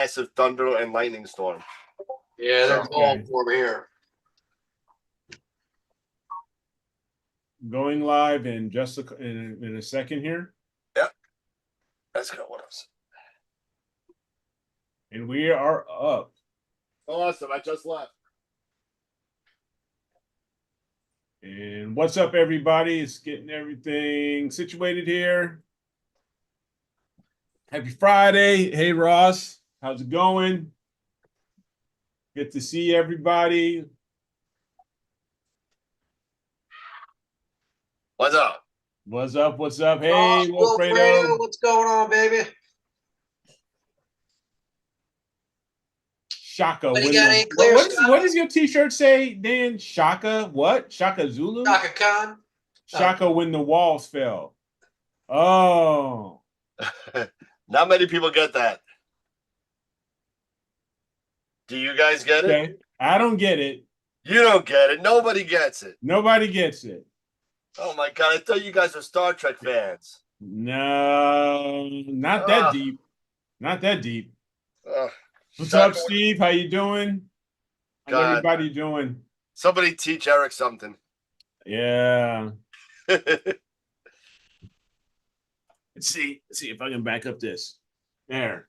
massive thunder and lightning storm. Yeah, they're calling for me here. Going live in just in a second here. Yep. That's kind of what I was. And we are up. Awesome. I just left. And what's up, everybody? It's getting everything situated here. Happy Friday. Hey, Ross. How's it going? Good to see everybody. What's up? What's up? What's up? Hey, Wilfredo, what's going on, baby? Shaka. What, what does your t-shirt say, Dan? Shaka what? Shaka Zulu? Shaka Khan. Shaka when the walls fell. Oh. Not many people get that. Do you guys get it? Okay. I don't get it. You don't get it. Nobody gets it. Nobody gets it. Oh my God. I thought you guys were Star Trek fans. No, not that deep. Not that deep. What's Shaka up, Steve? How you doing? How's everybody doing? Somebody teach Eric something. Yeah. Let's see if I can back up this. There.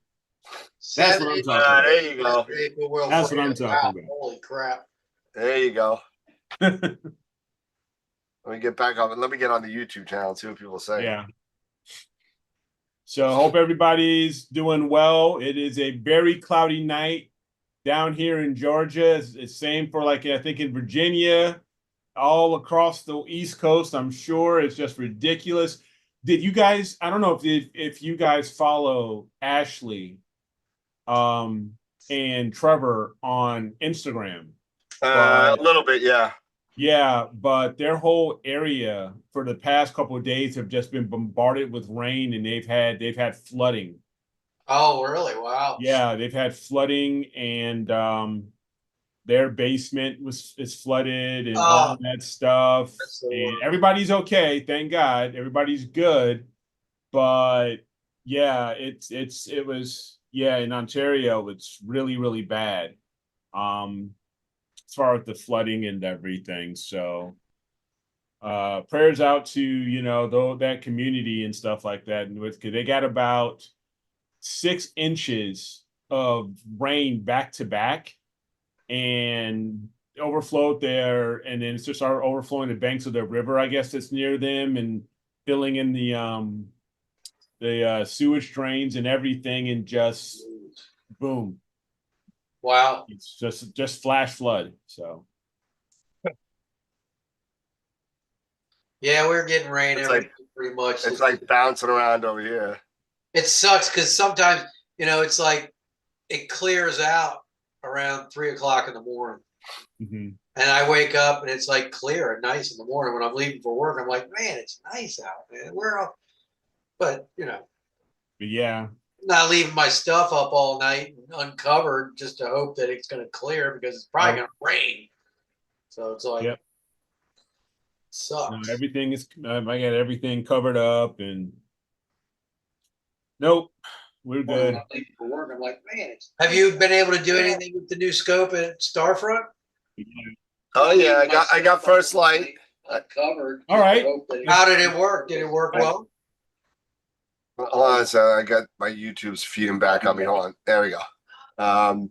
That's what I'm talking about. There you go. That's what I'm talking about. Holy crap. There you go. Let me get back on. Let me get on the YouTube channel and see what people say. Yeah. So I hope everybody's doing well. It is a very cloudy night down here in Georgia. It's same for like, I think in Virginia, all across the East Coast. I'm sure it's just ridiculous. Did you guys, I don't know if you guys follow Ashley and Trevor on Instagram. A little bit, yeah. Yeah, but their whole area for the past couple of days have just been bombarded with rain, and they've had flooding. Oh, really? Wow. Yeah, they've had flooding, and their basement is flooded and all that stuff. And everybody's okay, thank God. Everybody's good, but yeah, it was in Ontario. It's really, really bad. As far as the flooding and everything. So prayers out to that community and stuff like that. And they got about 6 inches of rain back to back and overflowed there, and then it just started overflowing the banks of the river, I guess, that's near them, and filling in the sewage drains and everything, and just boom. Wow. It's just flash flood. So yeah, we're getting rain pretty much. It's like bouncing around over here. It sucks because sometimes, it's like it clears out around 3 o'clock in the morning. Mm-hmm. And I wake up and it's like clear and nice in the morning. When I'm leaving for work, I'm like, man, it's nice out, man. But yeah. Not leaving my stuff up all night uncovered just to hope that it's going to clear because it's probably going to rain. So it's like, sucks. No, everything is, I got everything covered up, and nope, we're good. I'm leaving for work. I'm like, man, have you been able to do anything with the new scope at Starfront? Yeah. Oh yeah, I got first light covered. All right. How did it work? Did it work well? Hold on, so I got my YouTube's feeding back on me. Hold on. There we go.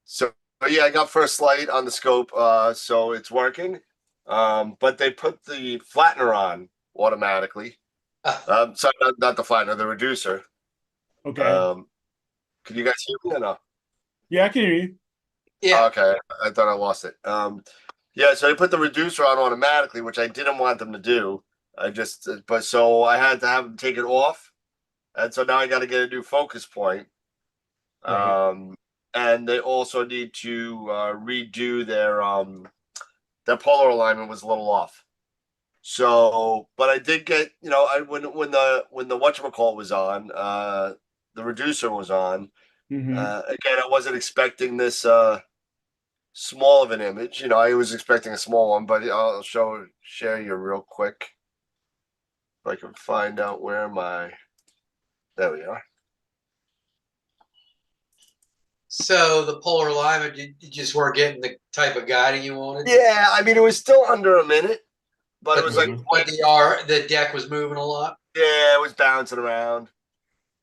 So yeah, I got first light on the scope, so it's working. But they put the flattener on automatically. Sorry, not the flattener, the reducer. Okay. Can you guys hear me or no? Yeah, I can hear you. Yeah. Okay, I thought I lost it. Yeah, so they put the reducer on automatically, which I didn't want them to do. So I had to have them take it off. And so now I got to get a new focus point. Right. And they also need to redo their polar alignment was a little off. So, but I did get, when the whatchamacallit was on, the reducer was on. Mm-hmm. Again, I wasn't expecting this small of an image. I was expecting a small one, but I'll share you real quick. If I can find out where there we are. So the polar alignment, you just weren't getting the type of guiding you wanted. Yeah, I mean, it was still under a minute, but it was like, but the deck was moving a lot. yeah, it was bouncing around.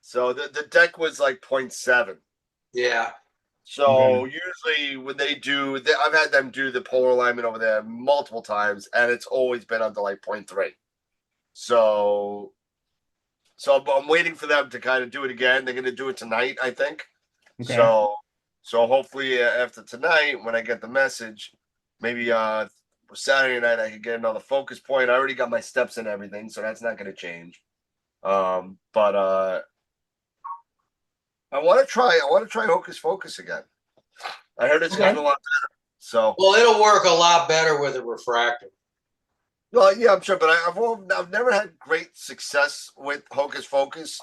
So the deck was like 0.7. Yeah. So usually when they do, I've had them do the polar alignment over there multiple times, and it's always been under like 0.3. So I'm waiting for them to kind of do it again. They're going to do it tonight, I think. Okay. So hopefully after tonight, when I get the message, maybe Saturday night I could get another focus point. I already got my steps and everything, so that's not going to change. But I want to try Hocus Focus again. I heard it's gotten a lot better. So well, it'll work a lot better with a refractor. Well, yeah, I'm sure, but I've never had great success with Hocus Focus,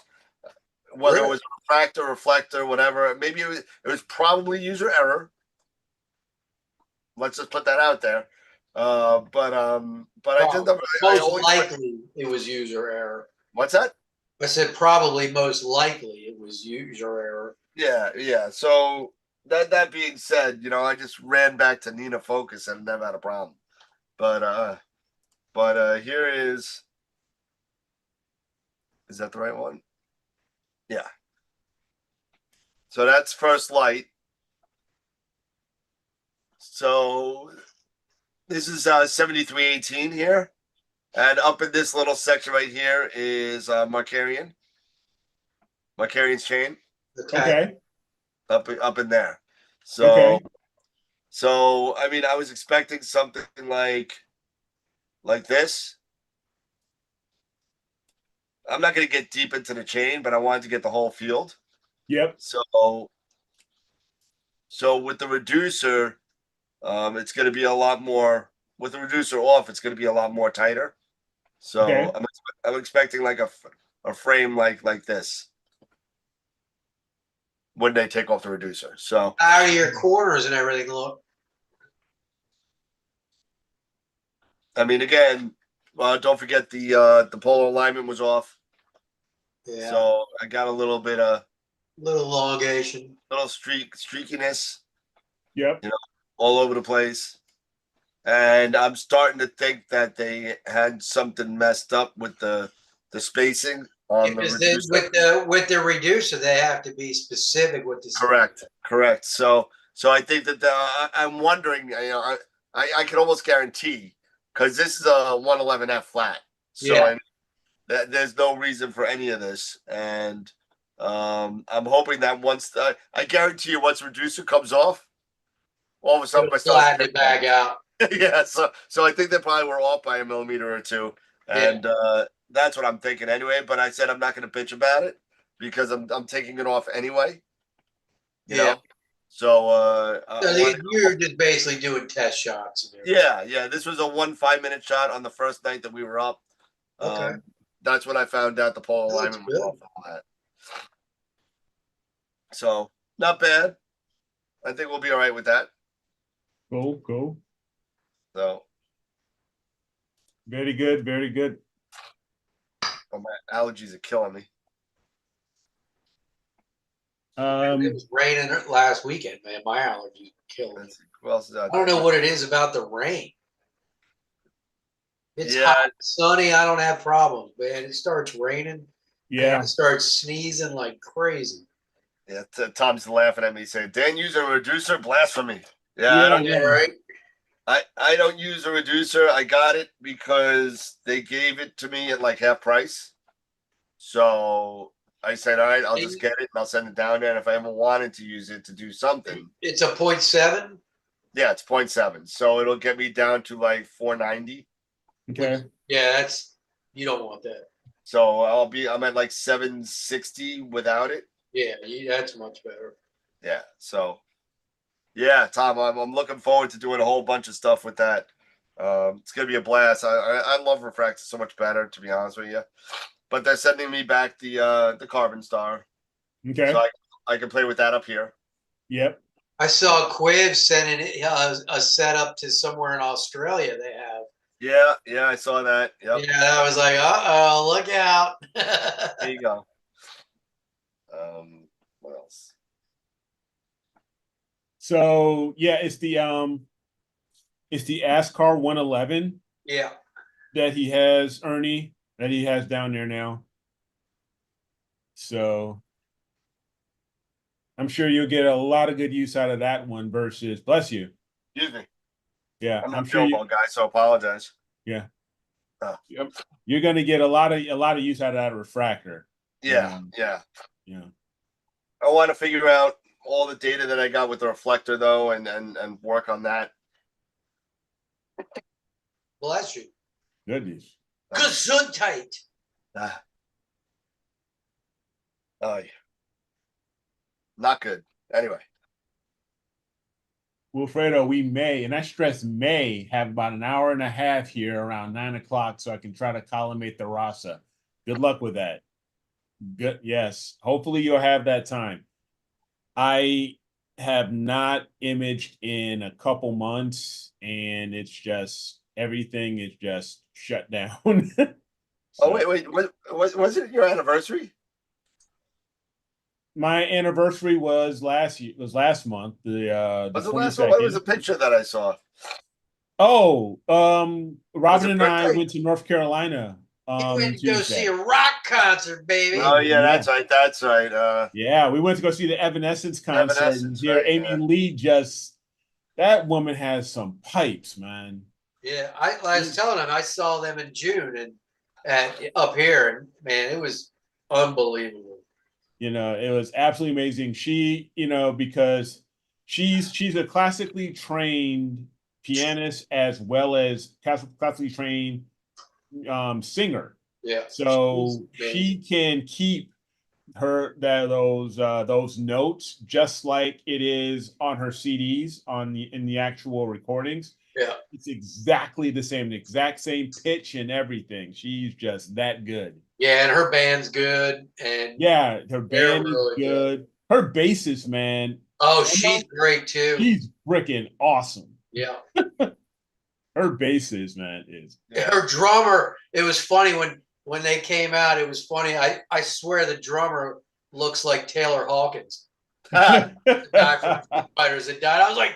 whether it was refractor, reflector, whatever. Maybe it was probably user error. Let's just put that out there. But I did the most likely it was user error. What's that? I said probably most likely it was user error. Yeah. So that being said, I just ran back to Nina Focus and never had a problem. But here is that the right one? Yeah. So that's first light. So this is 7318 here. And up in this little section right here is Markarian's chain. Okay. Up in there. So I mean, I was expecting something like this. I'm not going to get deep into the chain, but I wanted to get the whole field. Yep. So with the reducer, it's going to be a lot more. With the reducer off, it's going to be a lot more tighter. So I'm expecting like a frame like this when they take off the reducer. So how do your corners and everything look? I mean, again, don't forget the polar alignment was off. Yeah. So I got a little bit of little elongation, little streakiness. Yep. All over the place. And I'm starting to think that they had something messed up with the spacing on the reducer. With the reducer, they have to be specific with the Correct. So I think that I'm wondering. I can almost guarantee because this is a 111F flat. So there's no reason for any of this, and I'm hoping that once I guarantee you once reducer comes off, all of a sudden my flatten it back out. Yeah, so I think they probably were off by a millimeter or two, and that's what I'm thinking anyway. But I said I'm not going to bitch about it because I'm taking it off anyway. You know? So you're just basically doing test shots. Yeah. This was a 5-minute shot on the first night that we were up. Okay. That's when I found out the polar alignment was off all that. So not bad. I think we'll be all right with that. Cool. So very good. Oh, my allergies are killing me. It was raining last weekend, man. My allergies killed me. Who else is out I don't know what it is about the rain. It's hot, sunny. I don't have problems, man. It starts raining. Yeah. And I start sneezing like crazy. Yeah, Tom's laughing at me saying, Dan used a reducer, blasphemy. Yeah, I don't right. I don't use a reducer. I got it because they gave it to me at like half price. So I said, all right, I'll just get it and I'll send it down there. And if I ever wanted to use it to do something. It's a 0.7? Yeah, it's 0.7. So it'll get me down to like 490. Okay. Yeah, you don't want that. So I'm at like 760 without it. Yeah, that's much better. Yeah. So yeah, Tom, I'm looking forward to doing a whole bunch of stuff with that. It's gonna be a blast. I love refractor so much better, to be honest with you. But they're sending me back the Carbon Star. Okay. So I can play with that up here. Yep. I saw Quiv sending a setup to somewhere in Australia they have. Yeah, I saw that. Yep. Yeah, I was like, uh-oh, look out. There you go. What else? So yeah, it's the ASCAR 111 Yeah. that he has, Ernie, that he has down there now. So I'm sure you'll get a lot of good use out of that one versus, bless you. Excuse me. Yeah, I'm I'm not sure feeling you, well, guys, so apologize. yeah. Oh. Yep. You're gonna get a lot of use out of that refractor. Yeah, yeah. Yeah. I want to figure out all the data that I got with the reflector though, and work on that. Bless you. Goodness. Gesundheit. Ah. Oh, yeah. Not good. Anyway. Wilfredo, we may, and I stress may, have about an hour and a half here around 9 o'clock so I can try to collimate the Rasa. Good luck with that. Good. Yes. Hopefully you'll have that time. I have not imaged in a couple months and it's just everything is just shut down. Oh, wait. Was it your anniversary? My anniversary was last month, the Was it last one? 22nd. What was the picture that I saw? Oh, Robin it and I birthday? went to North Carolina You went to go Tuesday. see a rock concert, baby. Oh yeah, Yeah. that's right. That's right. Yeah, we went to go see the Evanescence concert. Evanescence, And here, right, Amy yeah. Lee that woman has some pipes, man. Yeah, I was telling him I saw them in June and up here, and man, it was unbelievable. It was absolutely amazing. She, because she's a classically trained pianist as well as classically trained singer. Yeah. So she can keep those notes just like it is on her CDs in the actual recordings. Yeah. It's exactly the same, exact same pitch and everything. She's just that good. Yeah, and her band's good, and Yeah, her band is really good. Her bassist, man. oh, she's great too. She's freaking awesome. Yeah. Her bassist, man, is Her drummer. It was funny when they came out. It was funny. I swear the drummer looks like Taylor Hawkins, the guy from Foo Fighters that died. I was like,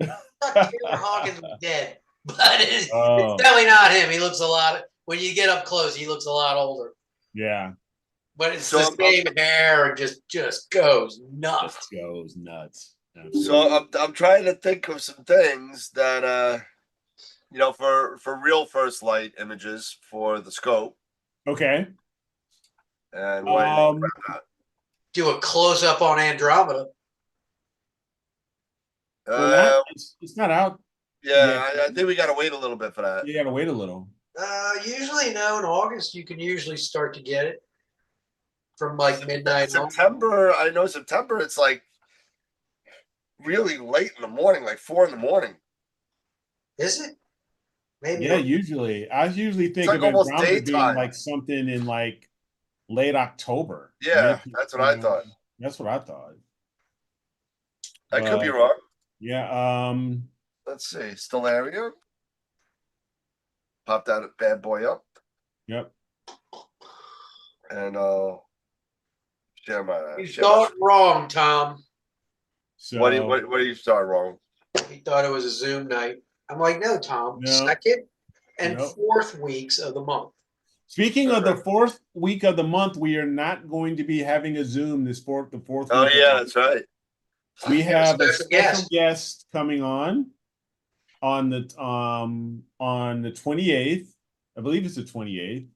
I thought Taylor Hawkins was dead, but it's definitely not him. He looks a lot. When you get up close, he looks a lot older. Yeah, but it's the same hair and just goes nuts. Just goes nuts. So I'm trying to think of some things that for real first light images for the scope. Okay. And what do you think about that? Do a close up on Andromeda. It's not out. Yeah, I think we got to wait a little bit for that. You got to wait a little. Usually, no. In August, you can usually start to get it from like midnight. September, I know September. It's like really late in the morning, like 4 a.m. Is it? Maybe. Yeah, usually. I usually think of Andromeda being like something in like late October. Yeah, that's what I thought. That's what I thought. I could be wrong. Yeah. Let's see. Stellaria. Pop that bad boy up. Yep. And share my. You thought wrong, Tom. So what do you start wrong? He thought it was a Zoom night. I'm like, no, Tom. No. Second and fourth weeks of the month. Speaking of the fourth week of the month, we are not going to be having a Zoom the fourth week. Oh yeah, that's right. We have a special guest coming on the 28th. I believe it's the 28th.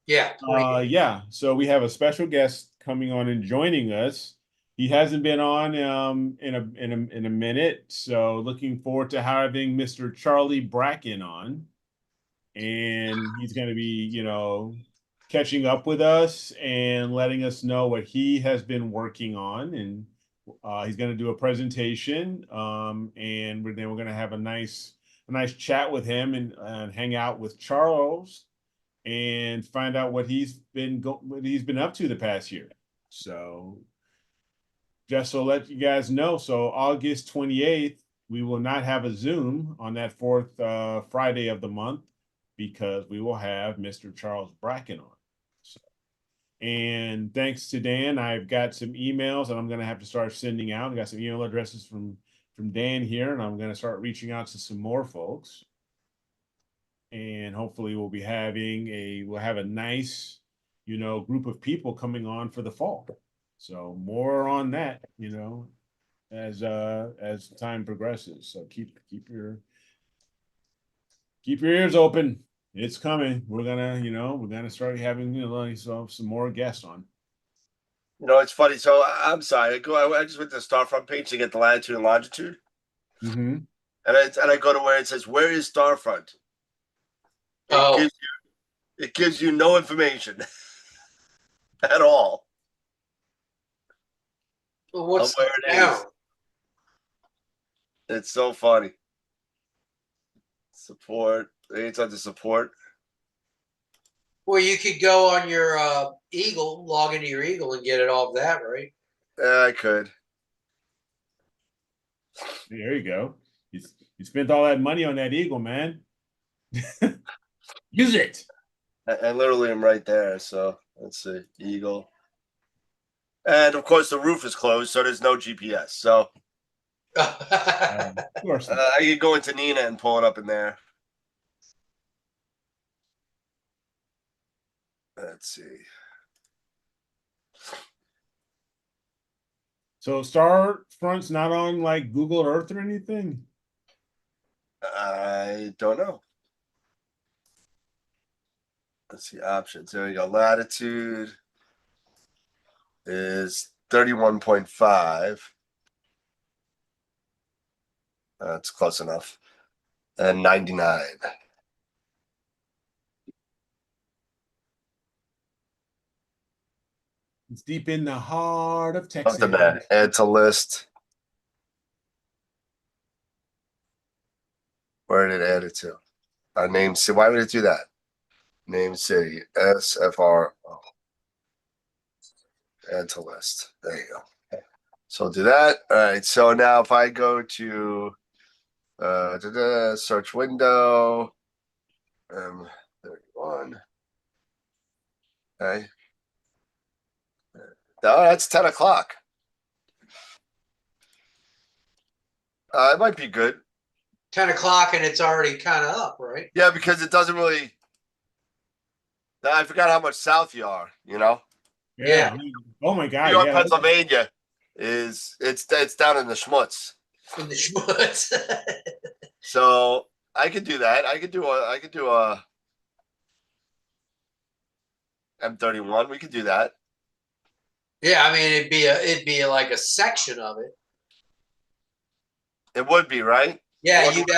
Yeah. 28th. Yeah. So we have a special guest coming on and joining us. He hasn't been on in a minute, so looking forward to having Mr. Charlie Bracken on, and he's going to be, catching up with us and letting us know what he has been working on, and he's going to do a presentation, and then we're going to have a nice chat with him and hang out with Charles and find out what he's been up to the past year. So. Just to let you guys know, so August 28th, we will not have a Zoom on that fourth Friday of the month because we will have Mr. Charles Bracken on. So And thanks to Dan, I've got some emails that I'm going to have to start sending out. I got some email addresses from Dan here, and I'm going to start reaching out to some more folks. And hopefully we'll have a nice, group of people coming on for the fall. So more on that, as time progresses. So keep your ears open. It's coming. We're gonna start having some more guests on. It's funny. So I'm sorry. I just went to Starfront page to get the latitude and longitude, Mm-hmm. and I go to where it says where is Starfront. It gives you no information at all. Well, what's where it is. It's so funny. Support. It's under support. Well, you could go on your Eagle, log into your Eagle, and get it off that, right? I could. There you go. You spent all that money on that Eagle, man. Use it. I literally am right there. So let's see, Eagle, and of course the roof is closed, so there's no GPS. So of course, I could go into Nina and pull it up in there. Let's see. So Starfront's not on like Google Earth or anything? I don't know. Let's see options. There we go. Latitude is 31.5. That's close enough. And 99. It's deep in the heart of Texas. Something that add to list. Where did it add it to? Name city. Why would it do that? Name city. SFR. Add to list. There you go. So I'll do that. All right. So now if I go to search window, 31. Okay. No, that's 10 o'clock. It might be good. 10 o'clock and it's already kind of up, right? Yeah, because it doesn't really. I forgot how much south you are. Yeah. Oh my God. New York, Yeah. Pennsylvania it's down in the schmutz. In the schmutz. So I could do that. I could do a M31. We could do that. Yeah, I mean it'd be like a section of it. It would be, right? Yeah, you'd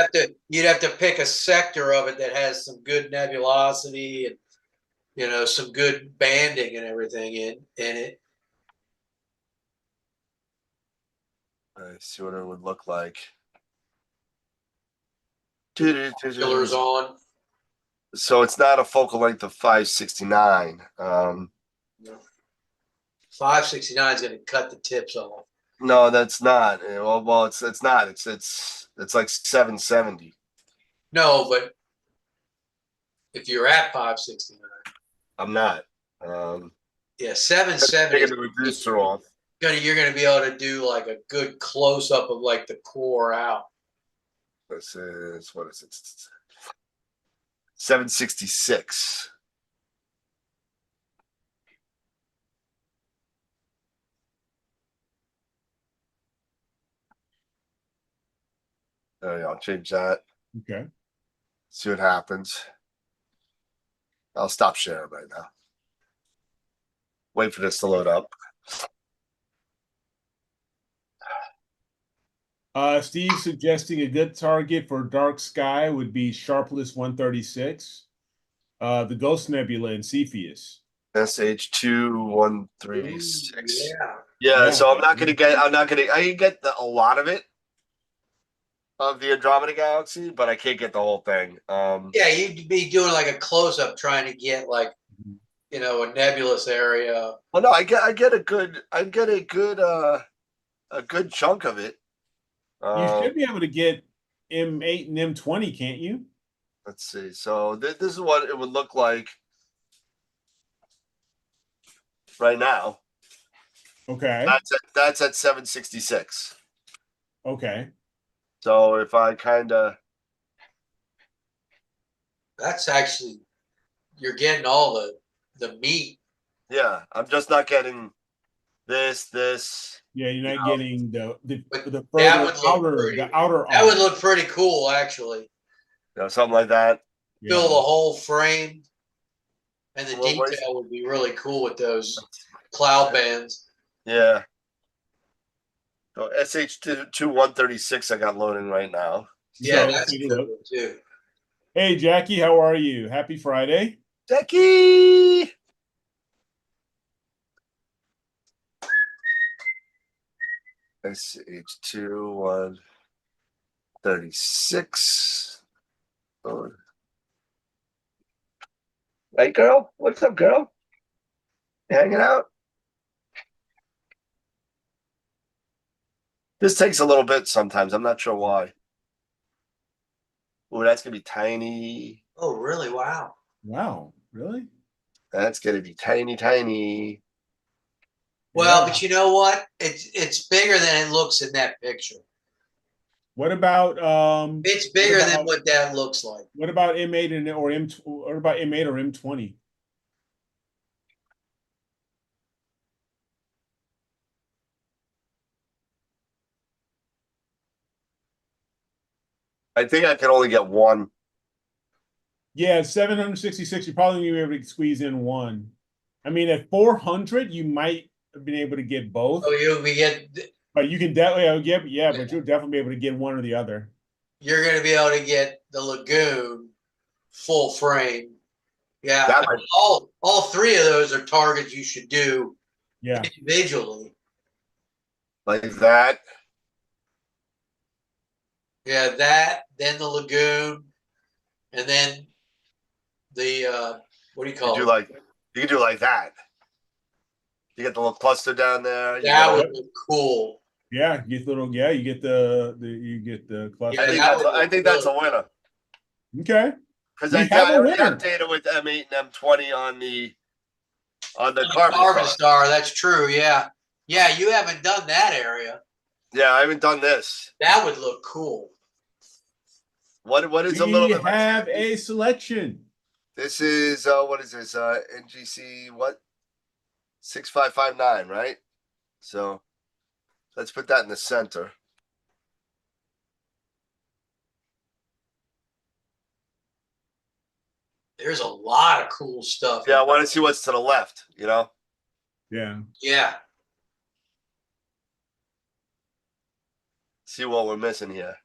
have to pick a sector of it that has some good nebulosity and some good banding and everything in it. Let's see what it would look like. Fillers on. So it's not a focal length of 569. 569 is going to cut the tips off. No, that's not. Well, it's not. It's like 770. No, but if you're at 569, I'm not. yeah, 770. Taking the reducer off. You're going to be able to do like a good close up of like the core out. This is what is it? 766. There you go. I'll change that. Okay. See what happens. I'll stop sharing right now. Wait for this to load up. Steve suggesting a good target for dark sky would be Sharpless 136, the Ghost Nebula in Cepheus. SH2136. Yeah. Yeah, so I can get a lot of it of the Andromeda Galaxy, but I can't get the whole thing. Yeah, you'd be doing like a close up trying to get like a nebulous area. Well, no, I get a good chunk of it. You should be able to get M8 and M20, can't you? Let's see. So this is what it would look like. right now. Okay. That's at 766. Okay. So if I kind of, That's actually, you're getting all the meat. yeah, I'm just not getting this. Yeah, you're not know, getting But the that further would look pretty. the outer That would arm. look pretty cool, actually. Something like that. Fill the Yeah. whole frame, and the What was- detail would be really cool with those cloud bands. Yeah. So SH2 136 I got loading right now. Yeah, Okay, let's that's a take a good look. one too. Hey, Jackie, how are you? Happy Friday. Jackie. SH2 136. Oh. Hey, girl. What's up, girl? Hanging out? This takes a little bit sometimes. I'm not sure why. Oh, that's gonna be tiny. Oh, really? Wow. Wow, really? That's gonna be tiny, tiny. Well, Yeah. but you know what? It's bigger than it looks in that picture. What about It's bigger than what that looks like. what about M8 and or M what about M8 or M20? I think I can only get one. Yeah, 766, you're probably gonna be able to squeeze in one. I mean, at 400, you might have been able to get both, Oh, we get but you can definitely but you'll definitely be able to get one or the other. you're going to be able to get the Lagoon full frame. Yeah, That might, all three of those are targets you should do Yeah. individually. like that. Yeah, that, then the Lagoon, and then the what do you You call do it? like you can do like that. You get the little cluster down there. You That get would look cool. Yeah, you get you get the cluster. Yeah, that would I look think that's a good. winner Okay. because We I have a already winner. have data with M8 and M20 on the The carbon Carbon star. Star, that's true. Yeah, yeah, you haven't done that area. Yeah, I haven't done this. That would look cool. What is a We little bit? have a selection. This is what is this? NGC what? 6559, right? So let's put that in the center. There's a lot of cool stuff. Yeah, I want to see what's to the left, Yeah. Yeah. See what we're missing here.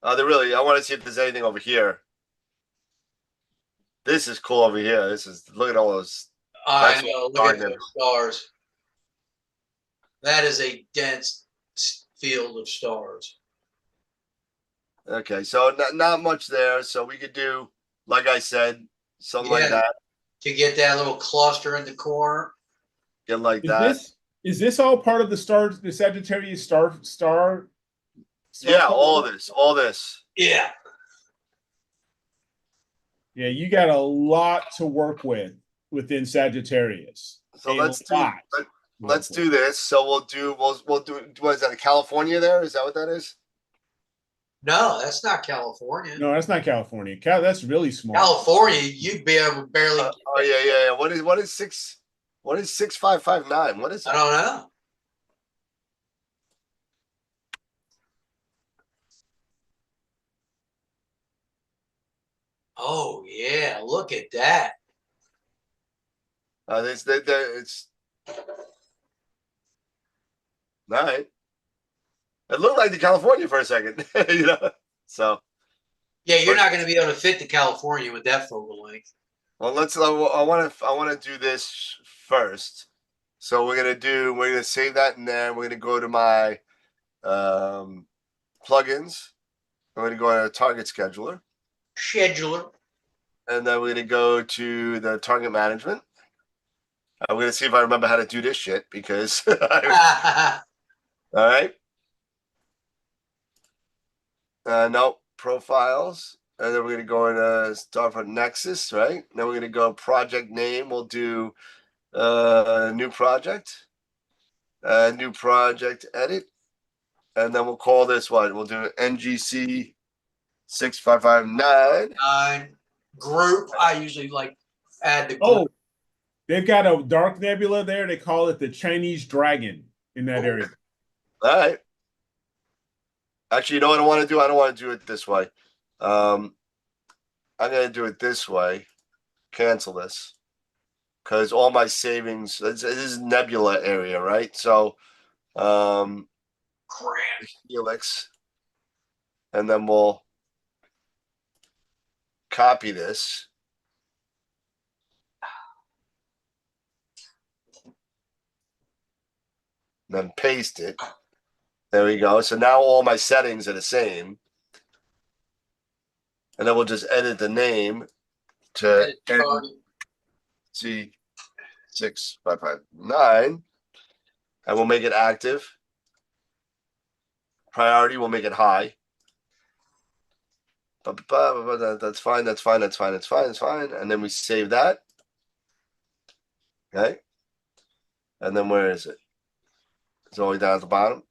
I want to see if there's anything over here. This is cool over here. Look at all those. I know. Look at those stars. That is a dense field of stars. Okay, so not much there. So we could do, like I said, something like that. To get that little cluster in the corner. Get like Is that. is this all part of the Sagittarius star? Yeah, all this. Yeah. Yeah, you got a lot to work with within Sagittarius. So let's do do this. So we'll do what is that? California there? Is that what that is? No, that's not California. No, that's not California. That's really small. California, you'd be able to barely. Oh yeah. What is 6559? What is that? I don't know. Oh yeah, look at that. It's all right. It looked like the California for a second, So Yeah, you're not going to be able to fit the California with that focal length. well, I want to do this first. So we're gonna save that in there. We're gonna go to my plugins. We're gonna go to target scheduler, and then we're gonna go to the target management. I'm gonna see if I remember how to do this shit because all right. No profiles, and then we're gonna go into start from Nexus, right? Then we're gonna go project name. We'll do New project. New project edit. And then we'll call this what? We'll do NGC 6559. Group. I usually like add the group. Oh, they've got a dark nebula there. They call it the Chinese dragon in that area. All right. Actually, you know what I want to do? I don't want to do it this way. I'm going to do it this way. Cancel this. Because all my savings, this is nebula area, right? So, Helix. And then we'll copy this. Then paste it. There we go. So now all my settings are the same. And then we'll just edit the name to NC6559. And we'll make it active. Priority, we'll make it high. That's fine. That's fine. That's fine. That's fine. That's fine. And then we save that. Okay. And then where is it? It's all the way down at the bottom.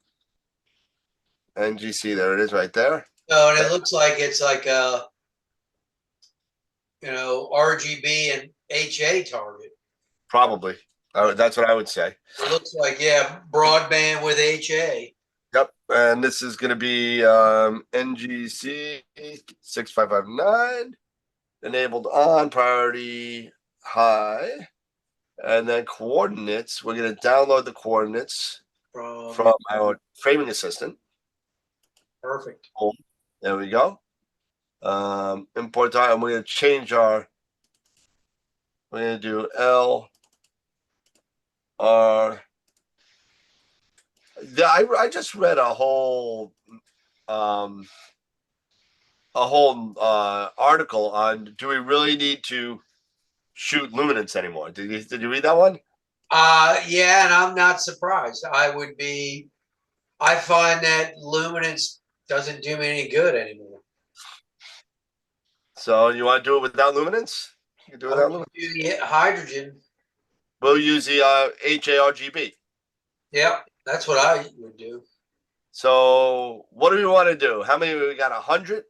NGC, there it is right there. Oh, and it looks like it's like a, RGB and HA target. Probably. That's what I would say. It looks like, yeah, broadband with HA. Yep. And this is going to be NGC 6559. Enabled on, priority high. And then coordinates. We're going to download the coordinates from our framing assistant. Perfect. There we go. Import time. And we're going to change we're going to do L R. I just read a whole article on, do we really need to shoot luminance anymore? Did you read that one? Yeah, and I'm not surprised. I find that luminance doesn't do me any good anymore. So you want to do it without luminance? You can do it without luminance. Do hydrogen. We'll use the HARGB. Yep, that's what I would do. So what do we want to do? How many? We got 100?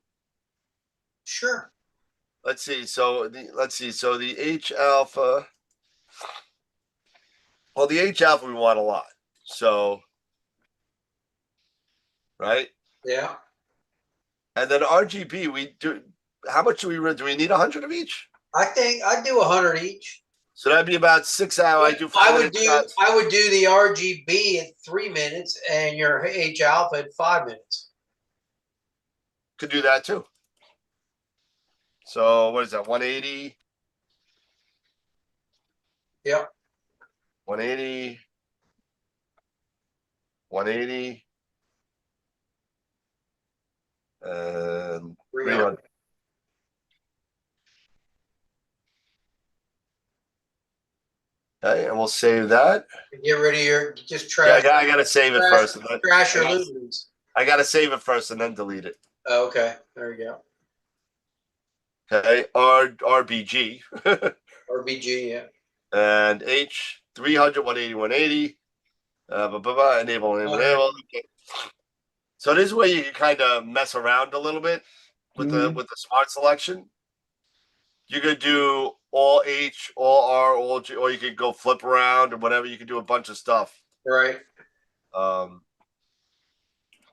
Sure. Let's see. So the H alpha. Well, the H alpha we want a lot. So, right? Yeah. And then RGB, we do. How much do we need? 100 of each? I think I'd do 100 each. So that'd be about 6 hours. I would do the RGB at 3 minutes and your H alpha at 5 minutes. Could do that too. So what is that? 180. Yep. 180. 180. And 300. Okay, and we'll save that. Get rid of your trash. Yeah, I gotta save it first. Trash your lumens. I gotta save it first and then delete it. Oh, okay, there you go. Okay, RBG. RBG, yeah. And H 300 180 180. Enable. Okay. So this is where you can kind of mess around a little bit with the smart selection. You could do all H, all R, all G, or you could go flip around or whatever. You could do a bunch of stuff. Right. Well,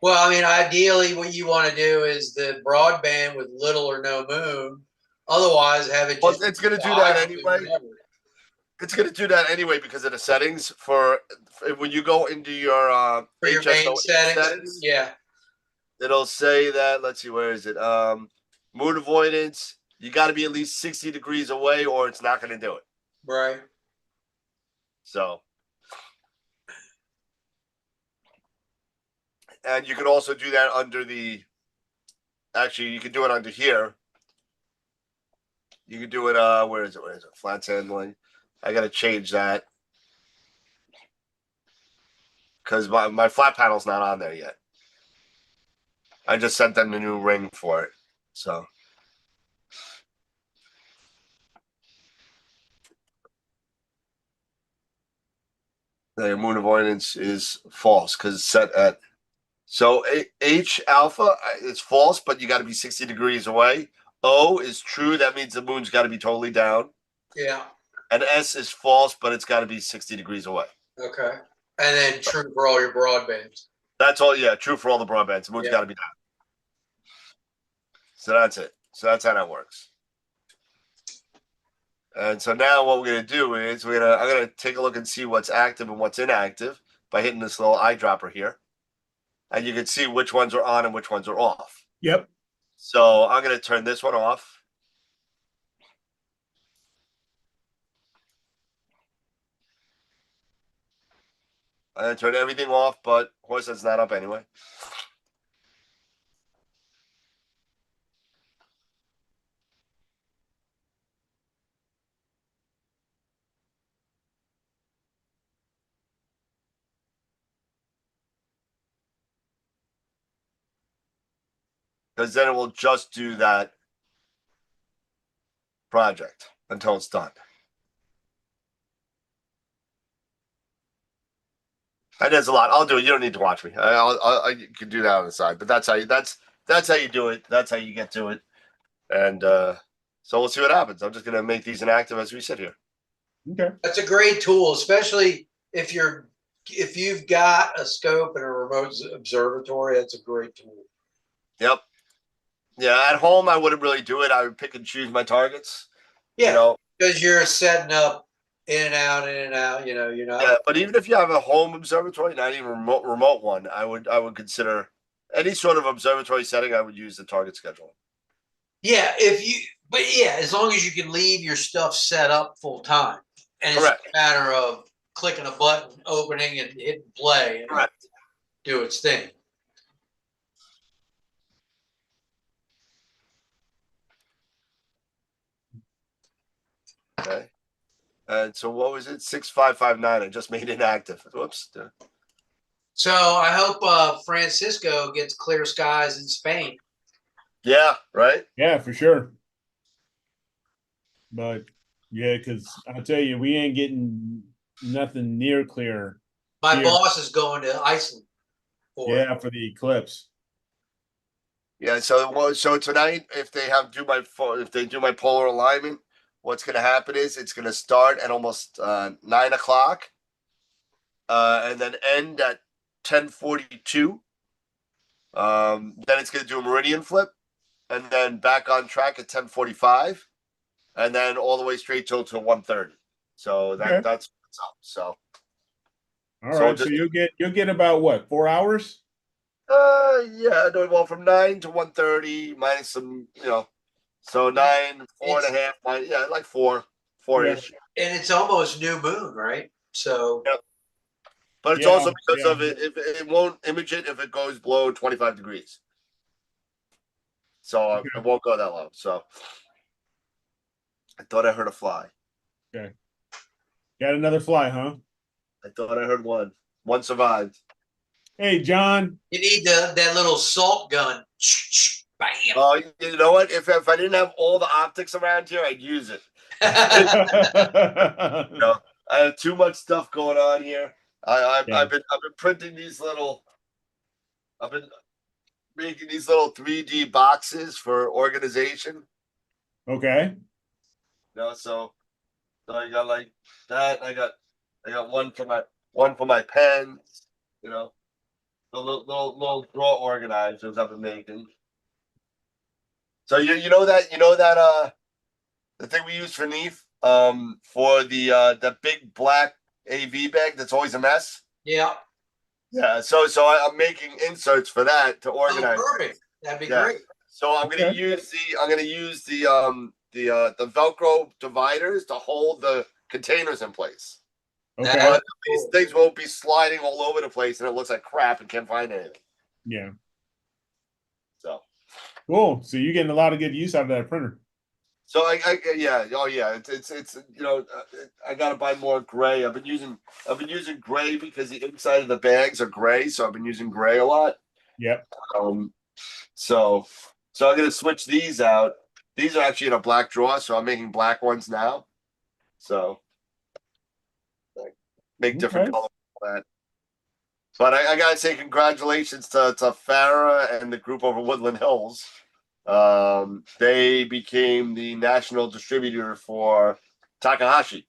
I mean, ideally, what you want to do is the broadband with little or no moon. Otherwise, have it. Well, it's going to do that anyway. It's going to do that anyway because of the settings for when you go into your main settings. Yeah. It'll say that. Let's see, where is it? Mood avoidance. You got to be at least 60 degrees away, or it's not going to do it. Right. So. And you could also do that under the. Actually, you could do it under here. You could do it. Where is it? Flats handling. I got to change that because my flat panel's not on there yet. I just sent them the new ring for it. So. The moon avoidance is false because it's set at. So H alpha is false, but you got to be 60 degrees away. O is true. That means the moon's got to be totally down. Yeah. And S is false, but it's got to be 60 degrees away. Okay. And then true for all your broadbands. That's all. Yeah, true for all the broadbands. The moon's got to be down. So that's it. So that's how that works. And so now what we're gonna do is I'm gonna take a look and see what's active and what's inactive by hitting this little eyedropper here, and you can see which ones are on and which ones are off. Yep. So I'm gonna turn this one off. I'm gonna turn everything off, but of course that's not up anyway. Because then it will just do that project until it's done. And there's a lot. I'll do it. You don't need to watch me. You can do that on the side, but that's how you do it. That's how you get to it. And so we'll see what happens. I'm just gonna make these inactive as we sit here. Okay. That's a great tool, especially if you've got a scope and a remote observatory. That's a great tool. Yep. Yeah. At home, I wouldn't really do it. I would pick and choose my targets. Yeah, You know? because you're setting up in and out, in and out. You know, you're not. Yeah. But even if you have a home observatory, not even remote one, I would consider any sort of observatory setting. I would use the target schedule. Yeah, but yeah, as long as you can leave your stuff set up full time, and Correct. It's a matter of clicking a button, opening, and hitting play, and Correct. do its thing. Okay. And so what was it? 6559. I just made it inactive. Whoops. So I hope Francisco gets clear skies in Spain. Yeah. Right. Yeah, for sure. But yeah, because I'll tell you, we ain't getting nothing near clear. My here. boss is going to Iceland for it. Yeah, for the eclipse. Yeah. So tonight, if they do my polar alignment, what's going to happen is it's going to start at almost 9 o'clock, and then end at 10:42. Then it's going to do a meridian flip, and then back on track at 10:45, and then all the way straight till 1:30. So that's what's up. So All right. So you'll get about what, 4 hours? yeah, no, well, from 9 to 1:30 minus some, so 9, 4.5, yeah, like 4-ish. And it's almost new moon, right? So Yep. But it's also because of it. If it won't image it if it goes below 25 degrees. So it won't go that low. So I thought I heard a fly. Okay. Got another fly, huh? I thought I heard one. One survived. Hey, John. you need that little salt gun. Bam. Oh, you know what? If I didn't have all the optics around here, I'd use it. I have too much stuff going on here. I've been printing these little. I've been making these little 3D boxes for organization. Okay. So I got like that. I got one for my pens. The little drawer organizers I've been making. So you know that the thing we use for Neef for the big black AV bag that's always a mess. Yeah. Yeah. So I'm making inserts for that to organize. Oh, perfect. That'd be great. So I'm gonna use the Velcro dividers to hold the containers in place. Okay. These things won't be sliding all over the place, and it looks like crap and can't find anything. Yeah. So cool. So you're getting a lot of good use out of that printer. So it's I gotta buy more gray. I've been using gray because the inside of the bags are gray, so I've been using gray a lot. Yep. So I'm gonna switch these out. These are actually in a black drawer, so I'm making black ones now. So make different colors that. But I gotta say congratulations to Farah and the group over Woodland Hills. They became the national distributor for Takahashi.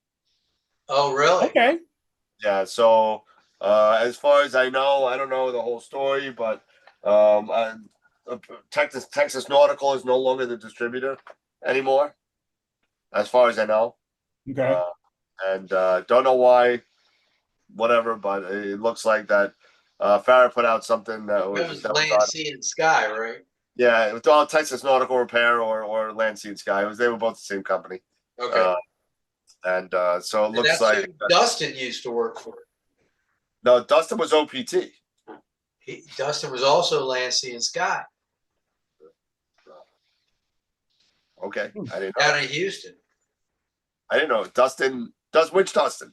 Oh, really? Okay. Yeah, so as far as I know, I don't know the whole story, but Texas Nautical is no longer the distributor anymore, as far as I know. Okay. And don't know why, whatever, but it looks like that Farah put out something that It was was that was land, on. sea, and sky, right? Yeah, it was all Texas Nautical Repair or Land Sea and Sky. They were both the same company. Okay. And so it And looks that's who like Dustin used to work for. no, Dustin was OPT. Dustin was also land, sea, and sky Okay, I didn't know. down in Houston. I didn't know. Dustin does which Dustin?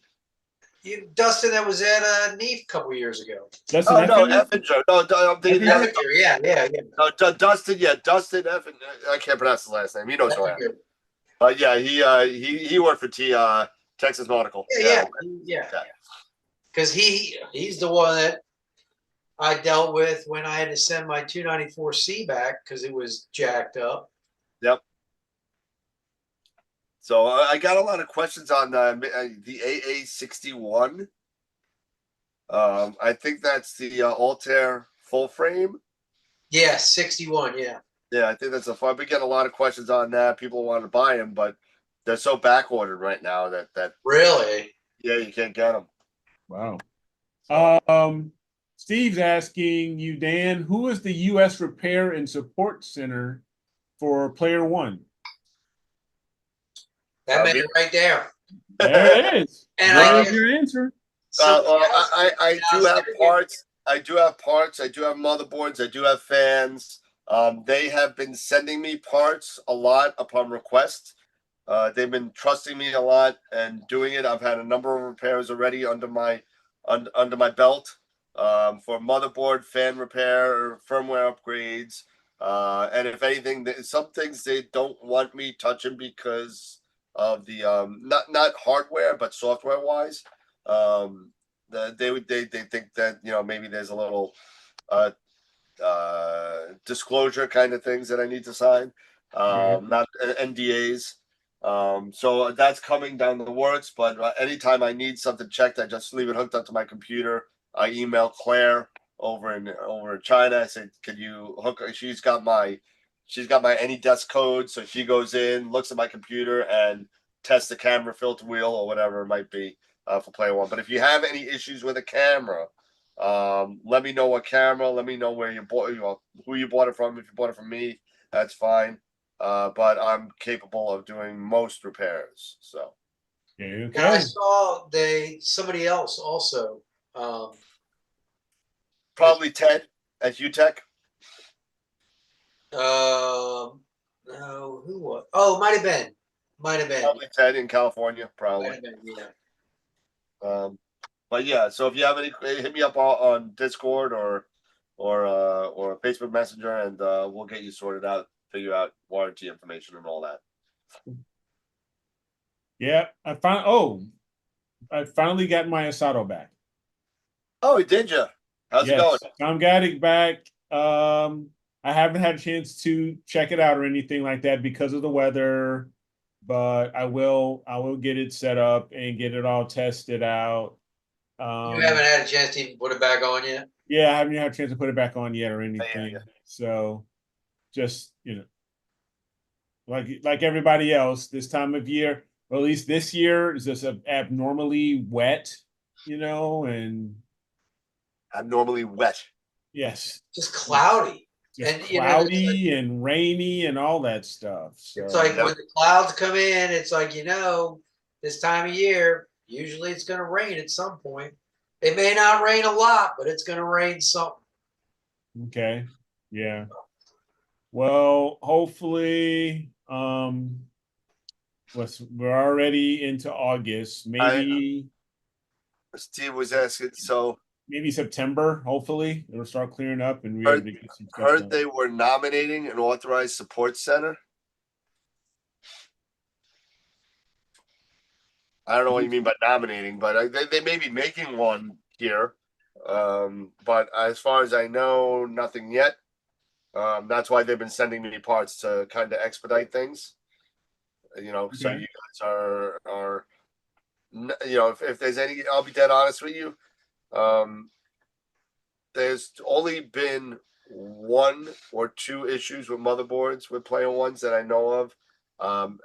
Dustin that was at Neef a couple years ago. Dustin Oh no, Effinger? Effinger. No, I'm thinking the other. Effinger, yeah. No, Dustin. Yeah, Dustin Effinger. I can't pronounce his last name. He knows who I am. Effinger. But yeah, he worked for Texas Nautical. Yeah. Yeah. Because he's the one that I dealt with when I had to send my 294C back because it was jacked up. Yep. So I got a lot of questions on the AA61. I think that's the Altair full frame. Yeah, 61. Yeah. Yeah, I think that's a fun. We get a lot of questions on that. People want to buy them, but they're so back ordered right now that Really? yeah, you can't get them. Wow. Steve's asking you, Dan, who is the U.S. Repair and Support Center for Player One? That man right there. There it is. And There's your answer. I do have parts. I do have parts. I do have motherboards. I do have fans. They have been sending me parts a lot upon request. They've been trusting me a lot and doing it. I've had a number of repairs already under my belt for motherboard, fan repair, firmware upgrades, and if anything, some things they don't want me touching because of the not hardware but software wise. They think that maybe there's a little disclosure kind of things that I need to sign, not NDAs. So that's coming down the works. But anytime I need something checked, I just leave it hooked up to my computer. I email Claire over in China. I said, "Can you hook?" She's got my AnyDesk code, so she goes in, looks at my computer, and tests the camera filter wheel or whatever it might be for Player One. But if you have any issues with a camera, let me know what camera. Let me know where you bought, who you bought it from. If you bought it from me, that's fine. But I'm capable of doing most repairs. So Okay. And I saw somebody else also. probably Ted at UTech. No, who was? Oh, might have been. Probably Ted in California. Probably. Might have been, yeah. But yeah, so if you have any, hit me up on Discord or Facebook Messenger, and we'll get you sorted out, figure out warranty information and all that. Yeah, I finally got my Asado back. Oh, did you? How's it going? I'm got it back. I haven't had a chance to check it out or anything like that because of the weather, but I will get it set up and get it all tested out. You haven't had a chance to even put it back on yet? Yeah, I haven't had a chance to put it back on yet or anything. Yeah. So just, like everybody else this time of year, or at least this year is just abnormally wet, and abnormally wet. yes. Just cloudy. Just And cloudy and rainy and all that stuff. So it's like when the clouds come in, it's like, this time of year, usually it's going to rain at some point. It may not rain a lot, but it's going to rain something. okay. Yeah. Well, hopefully, we're already into August. Maybe Steve was asking, so maybe September, hopefully it'll start clearing up and heard, get some stuff heard done. they were nominating an authorized support center. I don't know what you mean by nominating, but they may be making one here. But as far as I know, nothing yet. That's why they've been sending me parts to kind of expedite things. So Okay. you guys are if there's any, I'll be dead honest with you. There's only been one or two issues with motherboards with Player Ones that I know of,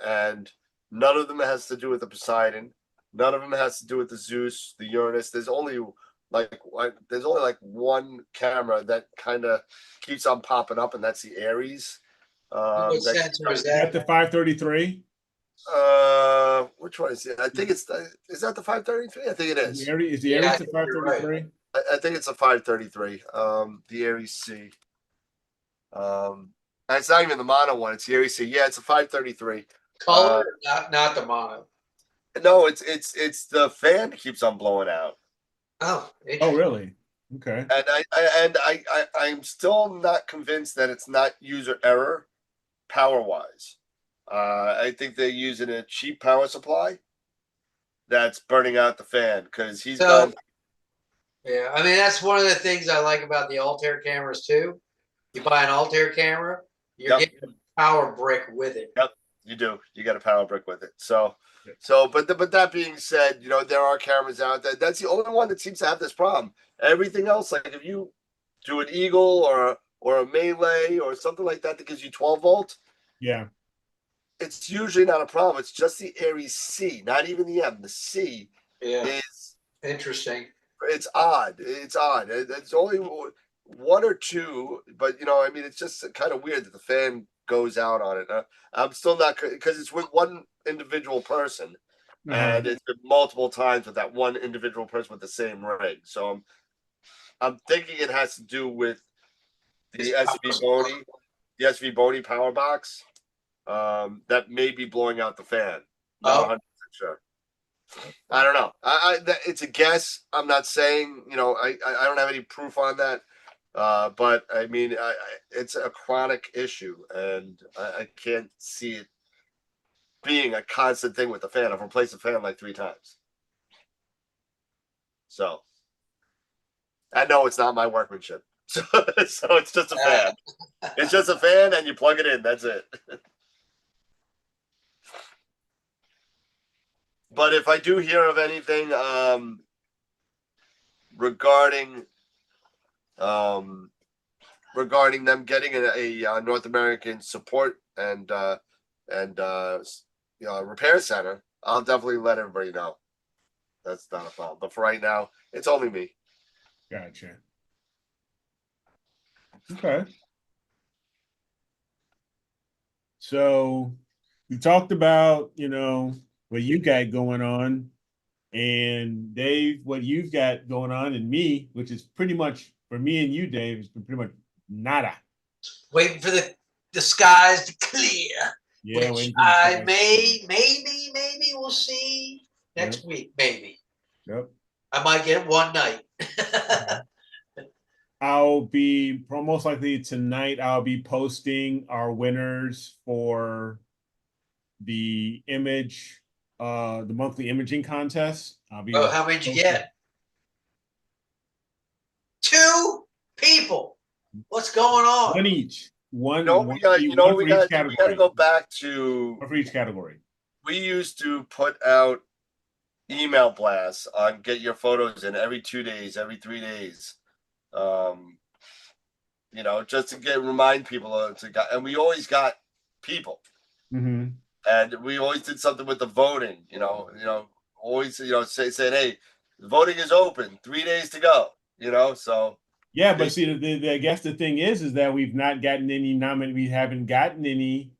and none of them has to do with the Poseidon. None of them has to do with the Zeus, the Uranus. There's only like one camera that kind of keeps on popping up, and that's the Aries. What sensor is Is that the that? 533? Which one is it? I think is that the 533? I think it is. Is the Yeah, I Aries the think you're right. 533? I think it's a 533. The Aries C. And it's not even the mono one. It's the Aries C. Yeah, it's a 533. Color, not the mono. No, it's the fan keeps on blowing out, Oh, Oh, really? Okay. and I'm still not convinced that it's not user error, power wise. I think they're using a cheap power supply that's burning out the fan because he's So, gone. yeah, I mean that's one of the things I like about the Altair cameras too. You buy an Altair camera, you're Yep. getting a power brick with it. Yep, you do. You got a power brick with it. So, but that being said, there are cameras out there. That's the only one that seems to have this problem. Everything else, like if you do an Eagle or a Melee or something like that gives you 12 volt, Yeah. it's usually not a problem. It's just the Aries C, not even the M. The C Yeah, is interesting. it's odd. It's odd. It's only one or two, but I mean, it's just kind of weird that the fan goes out on it. I'm still not, because it's with one individual person, and it's been multiple times with that one individual person with the same rig. So I'm thinking it has to do with the SV Boney power box. That may be blowing out the fan. Not 100% sure. I don't know. It's a guess. I'm not saying, I don't have any proof on that. But I mean, it's a chronic issue, and I can't see it being a constant thing with the fan. I've replaced the fan like 3 times. So I know it's not my workmanship. So it's just a fan. It's just a fan, and you plug it in. That's it. But if I do hear of anything regarding them getting a North American support and repair center, I'll definitely let everybody know. That's not a problem. But for right now, it's only me. Gotcha. Okay. So we talked about, what you got going on, and Dave, what you've got going on, and me, which is pretty much for me and you, Dave, it's been pretty much nada. Waiting for the skies to clear. Yeah, which I maybe we'll see next week. Maybe. Yep. I might get it one night. I'll be most likely tonight. I'll be posting our winners for the monthly imaging contest. I'll be. Oh, how many did you get? 2 people. What's going on? One each. One. We got to go back to one for each category. We used to put out email blasts on get your photos in every 2 days, every 3 days. Just to remind people and we always got people. Mm-hmm. And we always did something with the voting, always, saying, hey, the voting is open, 3 days to go, so. Yeah, but see, I guess the thing is that we've not gotten any we haven't gotten any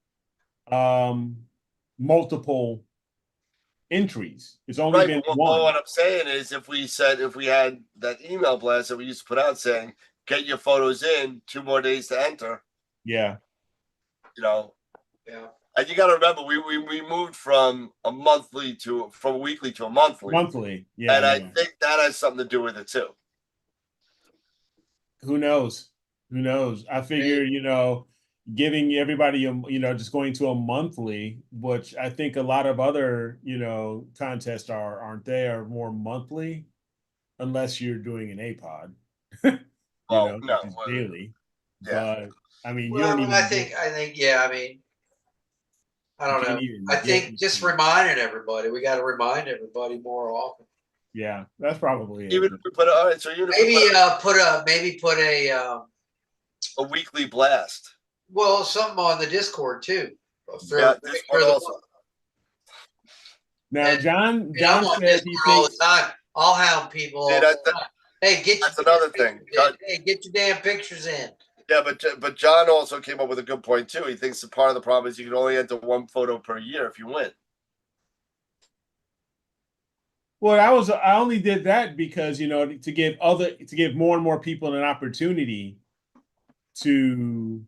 multiple entries. It's only been one. Well, what I'm saying is if we had that email blast that we used to put out saying, get your photos in, 2 more days to enter. Yeah. Yeah. And you got to remember, we moved from a weekly to a monthly. Monthly, yeah. And I think that has something to do with it too. Who knows? I figure, giving everybody just going to a monthly, which I think a lot of other, contests aren't they? Are more monthly. unless you're doing an APOD, Oh, no, which is daily. yeah. But I mean, you Well, don't even I think, yeah. I mean, I you don't can't know. even I get. think just reminding everybody, we got to remind everybody more often. Yeah, that's probably Even it. if we put all right, so even if we Maybe put put a weekly blast. well, something on the Discord too. Yeah, Make Discord sure also. Now, and, John I'm on said he Discord all the thinks. time. I'll hound people See, all the time. Hey, that's another thing. Hey, get your damn pictures in. Yeah, but John also came up with a good point too. He thinks that part of the problem is you can only enter one photo per year if you win. Well, I only did that because to give more and more people an opportunity to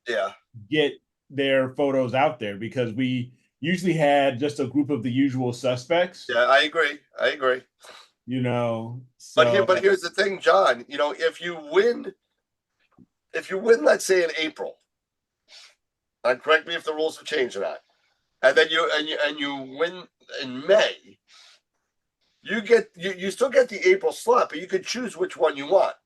Yeah, get their photos out there, because we usually had just a group of the usual suspects, yeah, I agree. I agree. So But here's the thing, John. If you win, let's say in April, and correct me if the rules have changed or not, and then you win in May, you still get the April slot, but you can choose which one you want.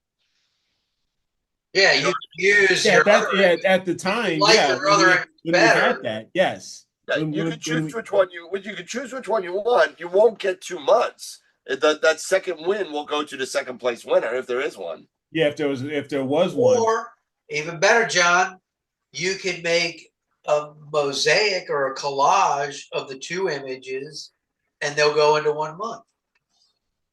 Yeah, You know, you use your other at the time, like yeah, your other when we better. had that, yes. yeah, you can choose which one you can choose which one you want. You won't get 2 months. That second win will go to the second place winner if there is one. Yeah, if there was one. Or even better, John, you can make a mosaic or a collage of the two images, and they'll go into 1 month.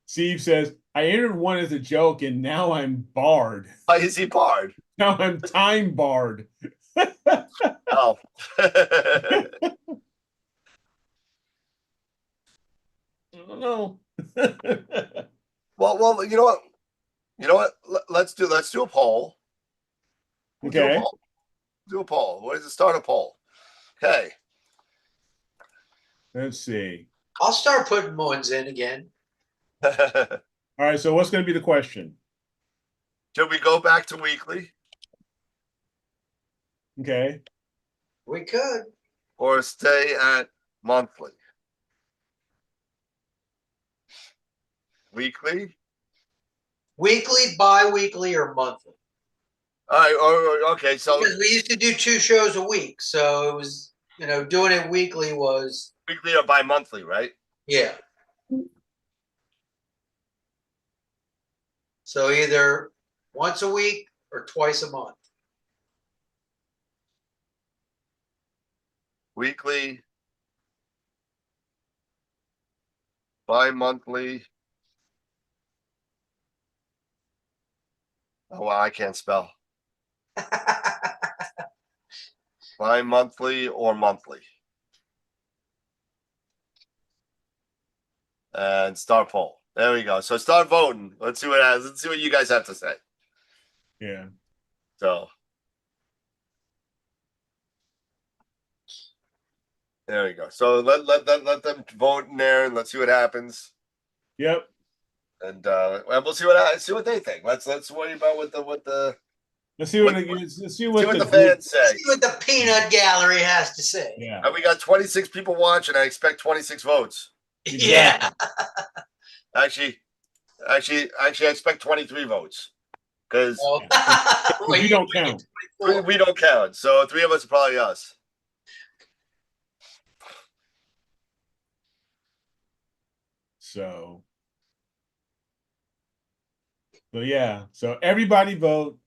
Steve says, I entered one as a joke, and now I'm barred. Why is he barred? Now I'm time barred. Oh. I don't know. Well, you know what? You know what? Let's do a poll. We'll Okay. Do a poll. What is it? Start a poll. Okay. Let's see. I'll start putting ones in again. All right. So what's going to be the question? Should we go back to weekly? Okay. We could. Or stay at monthly? Weekly? Weekly, bi-weekly, or monthly. All right. Okay. So because we used to do 2 shows a week, so it was doing it weekly was weekly or bi-monthly, right? yeah. So either once a week or twice a month. Weekly, bi-monthly. Oh wow, I can't spell. Bi-monthly or monthly. And start poll. There we go. So start voting. Let's see what you guys have to say. Yeah. So there we go. So let them vote in there, and let's see what happens. Yep. And we'll see what they think. Let's worry about what the Let's see what the fans say. See what the peanut gallery has to say. Yeah. And we got 26 people watching. I expect 26 votes. Exactly. Yeah. Actually, I expect 23 votes because we don't count. We don't count. So 3 of us are probably us. So yeah. So everybody vote.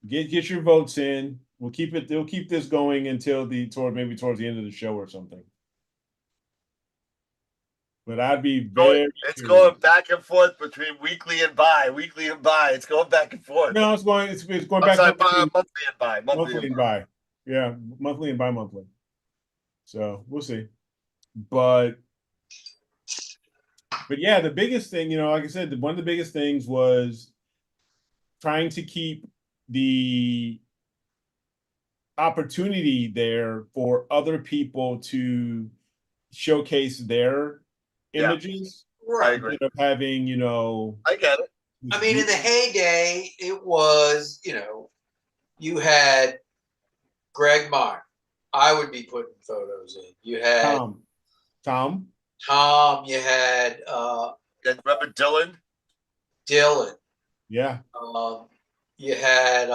Get your votes in. We'll keep this going until towards the end of the show or something. But I'd be it's going back and forth between weekly and bi. It's going back and forth. No, it's going back and forth. Monthly and bi. Monthly and bi. Yeah, monthly and bi-monthly. So we'll see. But yeah, the biggest thing, like I said, one of the biggest things was trying to keep the opportunity there for other people to showcase their images. I agree. Instead of having, I get it. I mean, in the heyday, it was, you had Greg Meyer. I would be putting photos in. You had Tom. You had remember Dylan? Dylan. Yeah. You had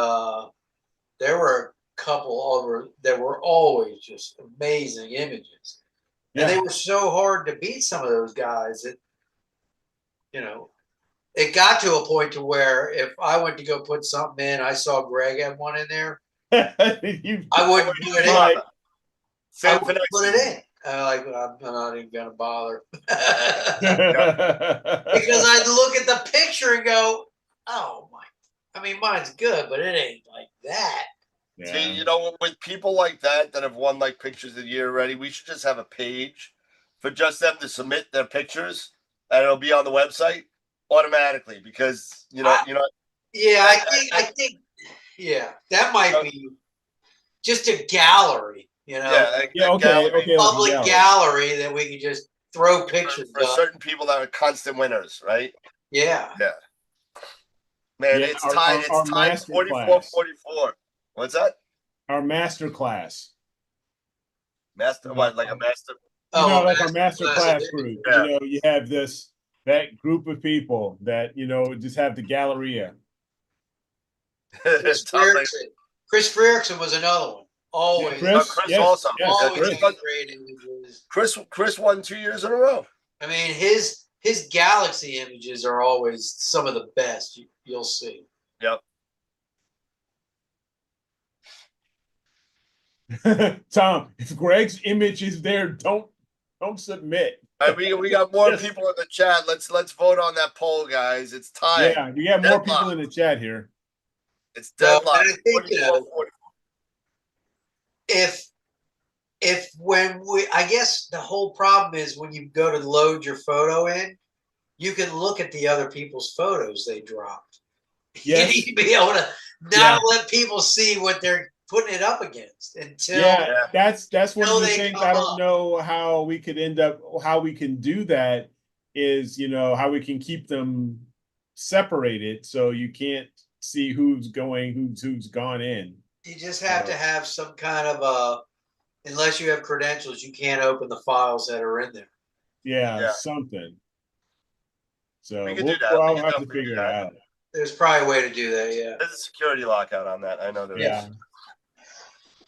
there were a couple over that were always just amazing images. And they Yeah. were so hard to beat some of those guys that, it got to a point to where if I went to go put something in, I saw Greg had one in there, I wouldn't put it in. Right. I Same for wouldn't next put it season. in. I'm not even gonna bother. Yeah. Because I'd look at the picture and go, oh my, I mean, mine's good, but it ain't like that. See, with people like that have won like pictures of the year already, we should just have a page for just them to submit their pictures, and it'll be on the website automatically because Yeah, I think, yeah, that might be just a gallery, yeah, Yeah, okay, gallery okay, like a public gallery that we can just throw pictures for up. certain people that are constant winners, right? Yeah. Yeah. Man, Yeah, it's our tied. It's tied master 44, class. 44. What's that? Our master class. Master, what? Like a master? Like our master class group. Yeah. You have that group of people that, just have the Galleria. Chris Frierickson was another one. Always. Yeah, Chris also. Always Yeah, great images. Chris won 2 years in a row. I mean, his galaxy images are always some of the best you'll see. Yep. Tom, if Greg's image is there, don't submit. We got more people in the chat. Let's vote on that poll, guys. It's time. Yeah, we have more people in the chat here. It's deadlocked. I think, I guess the whole problem is when you go to load your photo in, you can look at the other people's photos they dropped. Yes. You need to be able to not let people see what they're putting it up against until that's one of the things I don't up. know how we could how we can do that is how we can keep them separated so you can't see who's gone in. You just have to have some kind of unless you have credentials, you can't open the files that are in there. Yeah. Something. So we can do that. I'll have to figure it out. There's probably a way to do that, yeah. There's a security lockout on that. I know there is.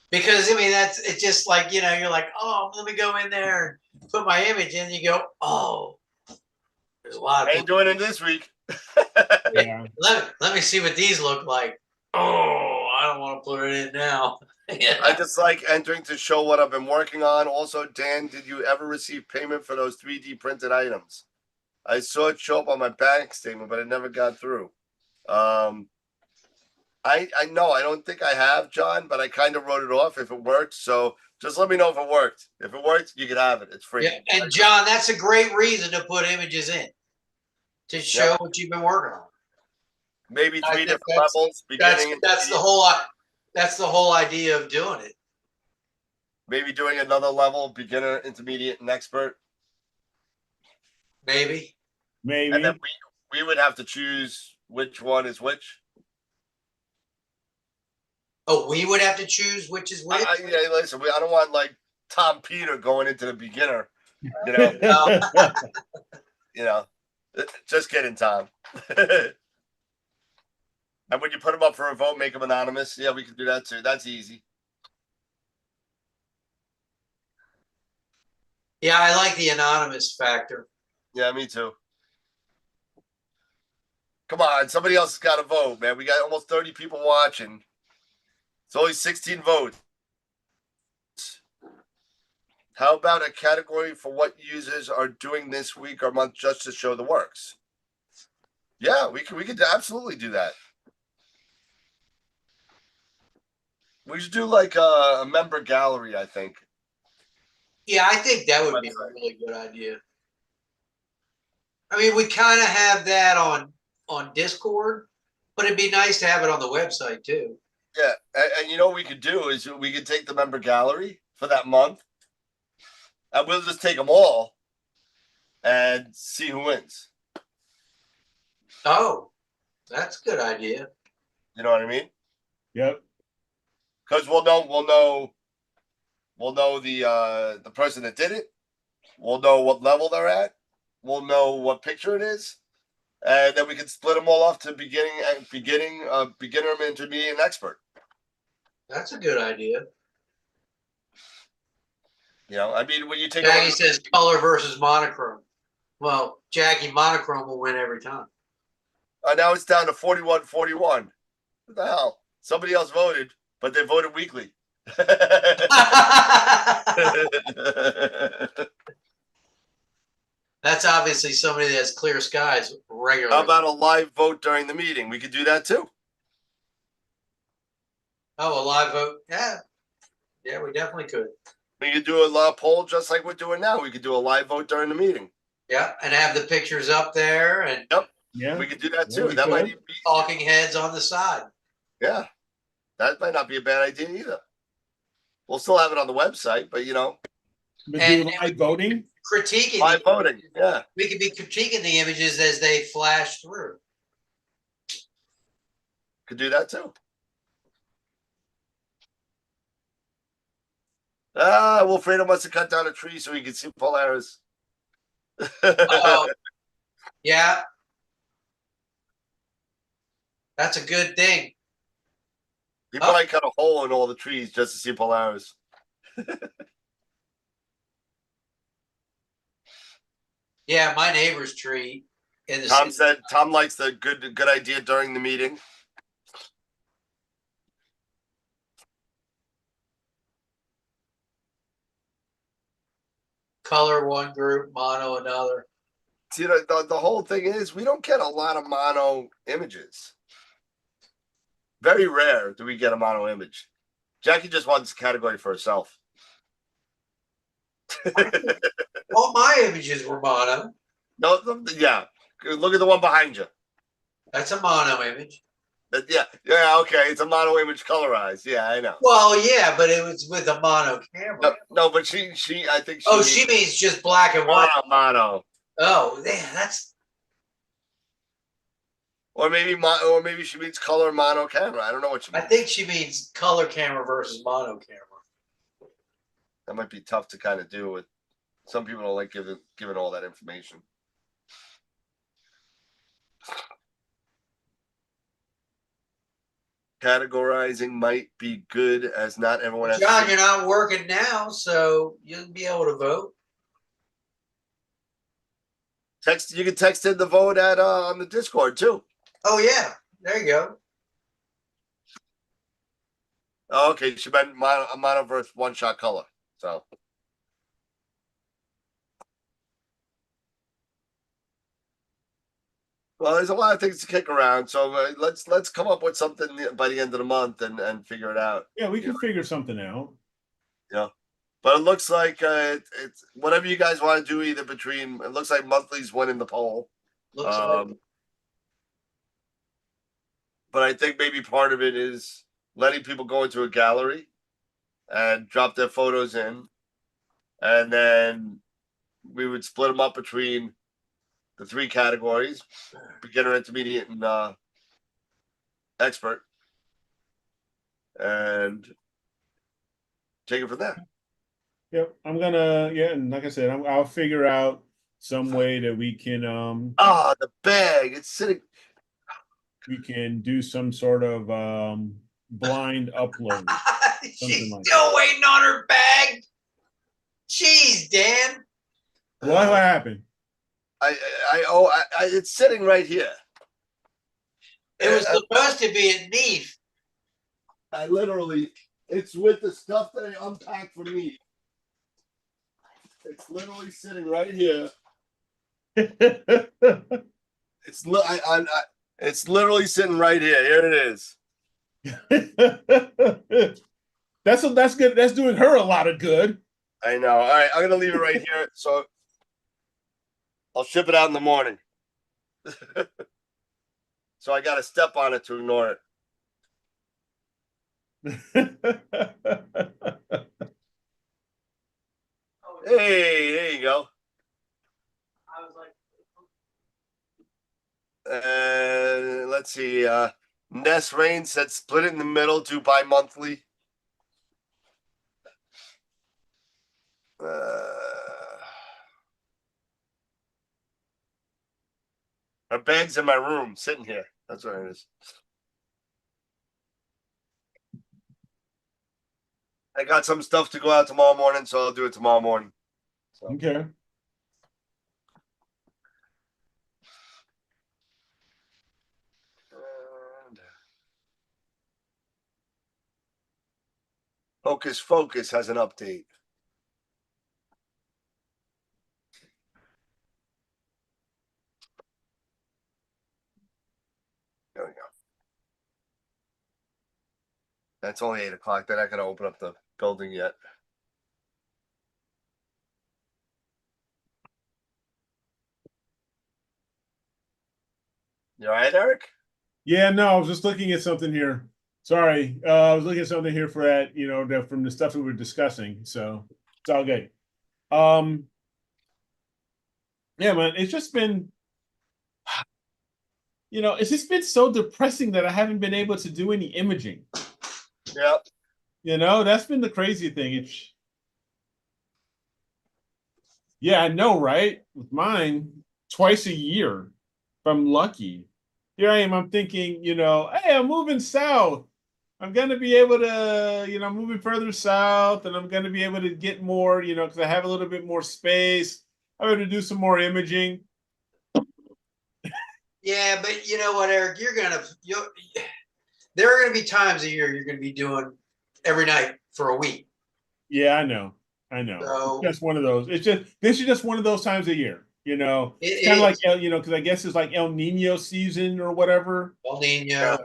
Because I mean it's just like, you're like, oh, let me go in there and put my image in, you go, oh, there's a lot of I ain't doing it this week. Yeah. Let me see what these look like. Oh, I don't want to put it in now. I just like entering to show what I've been working on. Also, Dan, did you ever receive payment for those 3D printed items? I saw it show up on my bank statement, but it never got through. I know I don't think I have, John, but I kind of wrote it off if it worked. So just let me know if it worked. If it worked, you can have it. It's free. Yeah, and John, that's a great reason to put images in to show what you've been working on. Maybe 3 different levels. That's the whole idea of doing it. Maybe doing another level, beginner, intermediate, and expert. Maybe. And then we would have to choose which one is which. Oh, we would have to choose which is which? Listen, I don't want like Tom Peter going into the beginner. Just kidding, Tom. And when you put them up for a vote, make them anonymous. Yeah, we can do that too. That's easy. Yeah, I like the anonymous factor. Yeah, me too. Come on, somebody else has got to vote, man. We got almost 30 people watching. It's only 16 votes. How about a category for what users are doing this week or month just to show the works? Yeah, we could absolutely do that. We should do like a member gallery, I think. Yeah, I think that would be a really good idea. I mean, we kind of have that on Discord, but it'd be nice to have it on the website too. Yeah, and you know what we could do is we could take the member gallery for that month, and we'll just take them all and see who wins. Oh, that's a good idea. You know what I mean? Yep. Because we'll know the person that did it. We'll know what level they're at. We'll know what picture it is, and then we can split them all off to beginner, intermediate, and expert. That's a good idea. You know, I mean, when you take Jackie says color versus monochrome. Well, Jackie, monochrome will win every time. now it's down to 41-41. What the hell? Somebody else voted, but they voted weekly. That's obviously somebody that has clear skies regularly. How about a live vote during the meeting? We could do that too. Oh, a live vote? Yeah. Yeah, we definitely could. We could do a live poll just like we're doing now. We could do a live vote during the meeting. Yeah, and have the pictures up there, and Yep. Yeah. We could do that Yeah, too. we That could. might even be talking heads on the side. Yeah. That might not be a bad idea either. We'll still have it on the website, but you know. But And do live voting? Critiquing Live voting. Yeah. We could be critiquing the images as they flash through. Could do that too. Wilfredo must have cut down a tree so he could see Polaris. Oh, yeah. That's a good thing. He probably cut a hole in all the trees just to see Polaris. Yeah, my neighbor's tree in the Tom said Tom likes the good idea during the meeting. color one group, mono another. See, the whole thing is we don't get a lot of mono images. Very rare do we get a mono image. Jackie just wants a category for herself. All my images were mono. No, yeah. Look at the one behind you. That's a mono image. Yeah, okay. It's a mono image colorized. Yeah, I know. Well, yeah, but it was with a mono camera. No, but she I think she means just black and white. Mono. Oh, man, that's. Or maybe she means color mono camera. I don't know what she means. I think she means color camera versus mono camera. That might be tough to kind of do with some people don't like giving all that information. Categorizing might be good as not everyone has. John, you're not working now, so you'll be able to vote. You can text in the vote at on the Discord too. Oh yeah, there you go. Oh, okay, she meant mono versus one shot color. So well, there's a lot of things to kick around. So let's come up with something by the end of the month and figure it out. Yeah, we can figure something out. Yeah, but it looks like it's whatever you guys want to do. Either between it looks like monthly's winning the poll. Looks like. But I think maybe part of it is letting people go into a gallery and drop their photos in, and then we would split them up between the three categories: beginner, intermediate, and expert, and take it from there. Yep, I'm gonna and like I said, I'll figure out some way that we can the bag, it's sitting. We can do some sort of blind upload. She's like still waiting on her bag. Jeez, Dan. What happened? It's sitting right here. It was supposed to be at Neef. It's with the stuff that I unpacked for me. It's literally sitting right here. It's literally sitting right here. Here it is. That's good. That's doing her a lot of good. I know. All right, I'm gonna leave it right here. So I'll ship it out in the morning. So I got to step on it to ignore it. Hey, there you go. I was like, let's see. Ness Rain said split it in the middle, do bi-monthly. Her bag's in my room, sitting here. That's what it is. I got some stuff to go out tomorrow morning, so I'll do it tomorrow morning. So. Okay. And Hocus Focus has an update. There we go. That's only 8 o'clock. They're not going to open up the building yet. You all right, Eric? Yeah, no, I was just looking at something here. Sorry, I was looking at something here for that, from the stuff we were discussing. So it's all good. Yeah, man, it's just been, it's just been so depressing that I haven't been able to do any imaging. Yep. That's been the crazy thing. Yeah, I know, right? With mine, twice a year, if I'm lucky. Here I am, I'm thinking, hey, I'm moving south. I'm going to be able to, moving further south, and I'm going to be able to get more, because I have a little bit more space. I'm going to do some more imaging. Yeah, but you know what, Eric? There are going to be times a year you're going to be doing every night for a week. Yeah, I know. So, it's just one of those. This is just one of those times a year. It's kind of like because I guess it's like El Nino season or whatever. El Nino.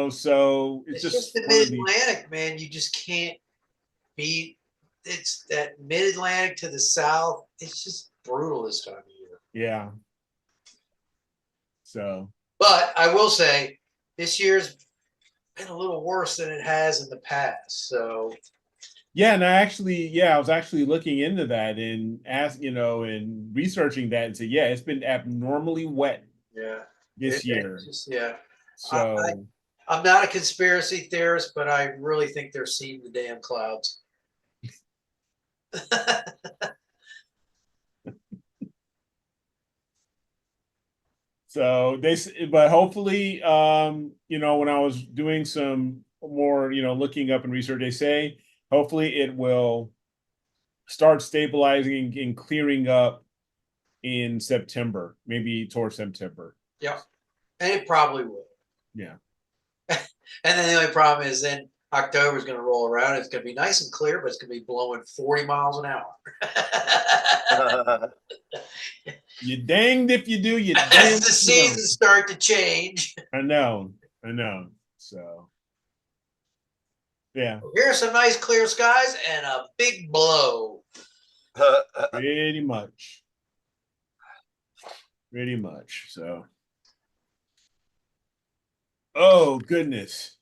So it's just the Mid-Atlantic, man. You just can't beat. It's that Mid-Atlantic to the south. It's just brutal this time of year. Yeah. So. But I will say, this year's been a little worse than it has in the past. So. Yeah, and I was actually looking into that and and researching that and said, yeah, it's been abnormally wet. Yeah. This year. Yeah. So I'm not a conspiracy theorist, but I really think they're seeing the damn clouds. So but hopefully, when I was doing some more, looking up and research, they say hopefully it will start stabilizing and clearing up in September, maybe towards September. Yeah, and it probably will. Yeah. And then the only problem is then October is going to roll around. It's going to be nice and clear, but it's going to be blowing 40 miles an hour. You danged if you do, you danged. As the seasons start to change. I know. So, yeah. Here's some nice clear skies and a big blow. Pretty much. So. Oh, goodness.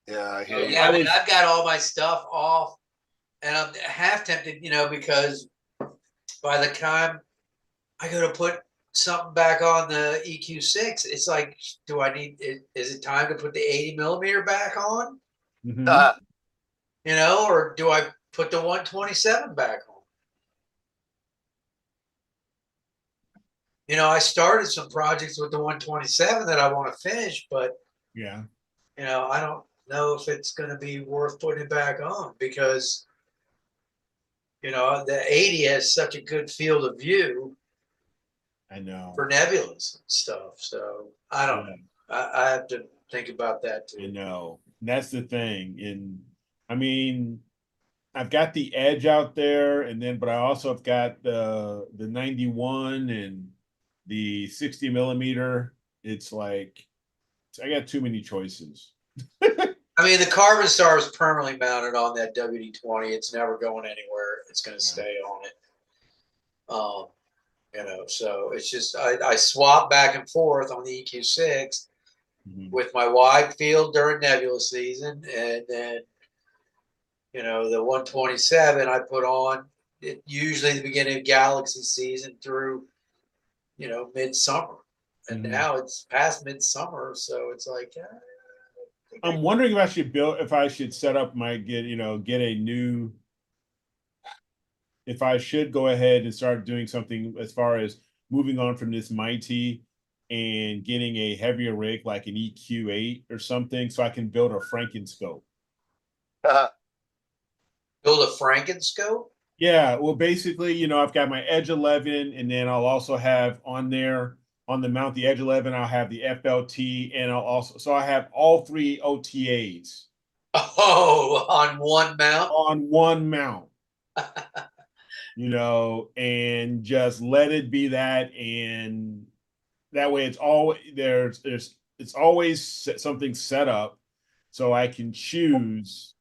Yeah, I hear you. Yeah, I've got all my stuff off, and I'm half tempted, because by the time I go to put something back on the EQ6, it's like, do I need it? Is it time to put the 80 millimeter back on? Mm-hmm. Or do I put the 127 back on? I started some projects with the 127 that I want to finish, but yeah, I don't know if it's going to be worth putting it back on because the 80 has such a good field of view. I know, for nebulas and stuff. So I don't know. I have to think about that too. That's the thing. And I mean, I've got the Edge out there, but I also have got the 91 and the 60 millimeter. It's like I got too many choices. I mean, the Carbon Star is permanently mounted on that WD-20. It's never going anywhere. It's going to stay on it. So it's just I swap back and forth on the EQ6 with my wide field during nebula season, and then the 127 I put on it usually the beginning of galaxy season through midsummer, and now it's past midsummer, so it's like I'm wondering if I should set up if I should go ahead and start doing something as far as moving on from this Mighty and getting a heavier rig like an EQ8 or something so I can build a Frankenscope. Build a Frankenscope? Yeah, well, basically, I've got my Edge 11, and then I'll also have on there on the mount the Edge 11, I'll have the FLT, and so I have all three OTAs. Oh, on one mount? On one mount. And just let it be that, and that way it's always it's always something set up so I can choose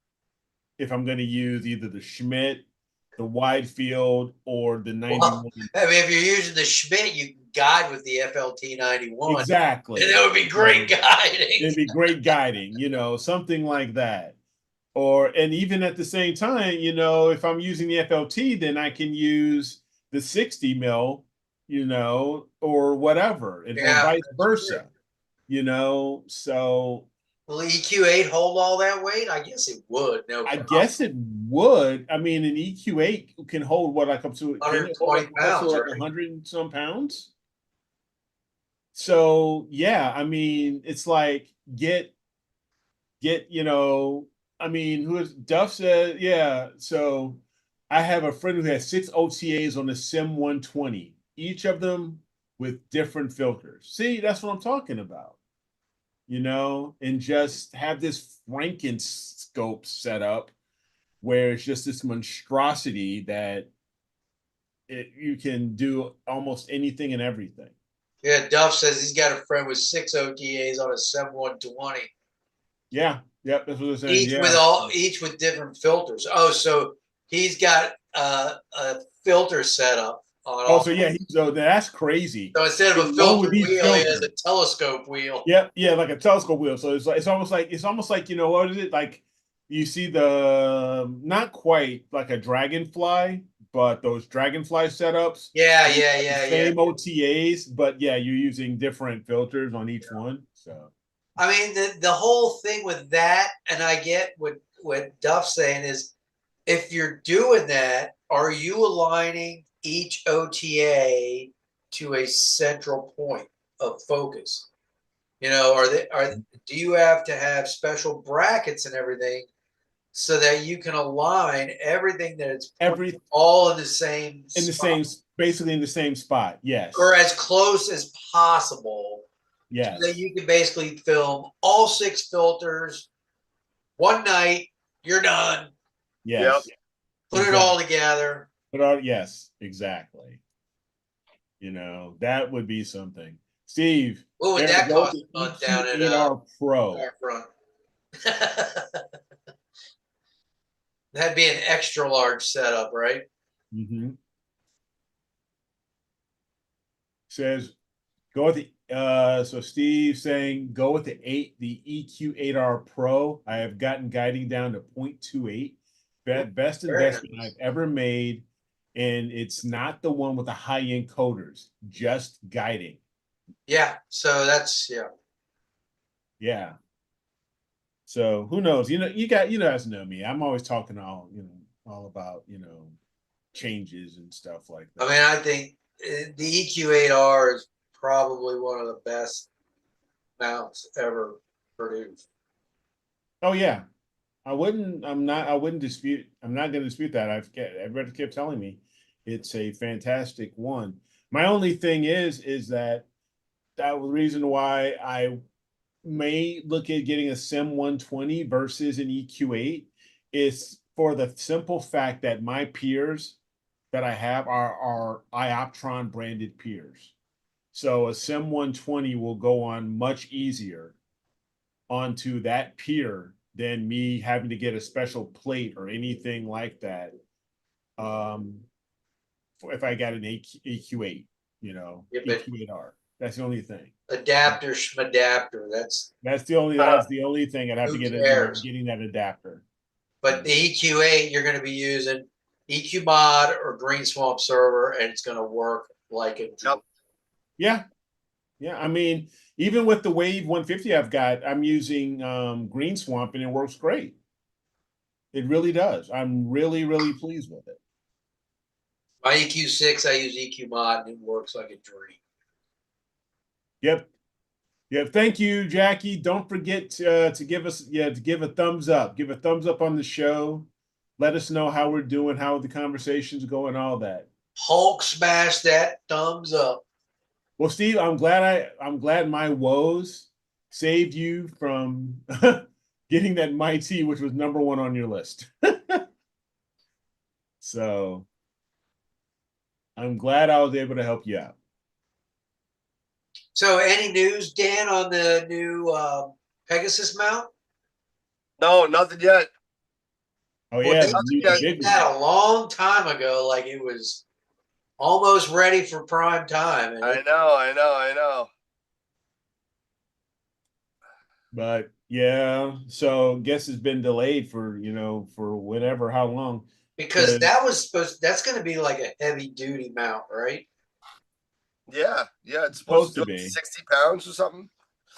if I'm going to use either the Schmidt, the wide field, or the 91. I mean, if you're using the Schmidt, you can guide with the FLT 91. Exactly. And that would be great guiding. It'd be great guiding, something like that. And even at the same time, if I'm using the FLT, then I can use the 60 mil, or whatever, or vice versa, so. Will EQ8 hold all that weight? I guess it would. No, I guess it would. I mean, an EQ8 can hold what, like up to 120 pounds, like 100 and some pounds. So yeah, I mean, it's like get, I mean, who is Duff said, yeah. So I have a friend who has 6 OTAs on the Sim 120, each of them with different filters. See, that's what I'm talking about. And just have this Frankenscope set up where it's just this monstrosity that you can do almost anything and everything. Yeah, Duff says he's got a friend with 6 OTAs on a Sim 120. Yeah, yep, that's what I'm saying. Each with different filters. Oh, so he's got a filter set up. So yeah, so that's crazy. So instead of a filter wheel, he has a telescope wheel. Yep, yeah, like a telescope wheel. So it's almost like what is it like? You see not quite like a dragonfly, but those dragonfly setups. Yeah. Same OTAs, but yeah, you're using different filters on each one. So I mean, the whole thing with that, and I get what Duff's saying is, if you're doing that, are you aligning each OTA to a central point of focus? Do you have to have special brackets and everything so that you can align everything that it's all in the same basically in the same spot? Yes, or as close as possible. Yes, so that you can basically film all 6 filters one night. You're done. Yes. Yep. Put it all together. Yes, exactly. That would be something. Steve, What would that cost down at our Pro? Front? That'd be an extra large setup, right? Mm-hmm. Says go with the so Steve saying go with the EQ8R Pro. I have gotten guiding down to 0.28. Best investment I've ever made. And it's not the one with the high-end coders, just guiding. Yeah. So that's Yeah. So who knows? You guys know me. I'm always talking all about, changes and stuff like that. I mean, I think the EQ8R is probably one of the best mounts ever produced. Oh yeah. I'm not going to dispute that. Everybody kept telling me it's a fantastic one. My only thing is that was the reason why I may look at getting a Sim 120 versus an EQ8 is for the simple fact that my peers that I have are Ioptron branded peers. So a Sim 120 will go on much easier onto that pier than me having to get a special plate or anything like that. If I got an EQ8, EQ8R, that's the only thing. Adapter, schmadapter. That's the only thing I'd have to get getting that adapter. But the EQ8, you're going to be using EQ Mod or Green Swamp server, and it's going to work like a dream. Yeah. I mean, even with the Wave 150 I've got, I'm using Green Swamp, and it works great. It really does. I'm really, really pleased with it. My EQ6, I use EQ Mod, and it works like a dream. Yep. Yeah, thank you, Jackie. Don't forget to give us to give a thumbs up. Give a thumbs up on the show. Let us know how we're doing, how the conversation's going, all that. Hulk smash that thumbs up. Well, Steve, I'm glad my woes saved you from getting that MIT, which was #1 on your list. So I'm glad I was able to help you out. So, any news, Dan, on the new Pegasus mount? No, nothing yet. Oh Well, yeah, they the did big that one. a long time ago, like it was almost ready for prime time. And I know. But yeah, so guess it's been delayed for for whatever, how long. because that was that's going to be like a heavy duty mount, right? Yeah, it's Supposed supposed to to do be. 60 pounds or something.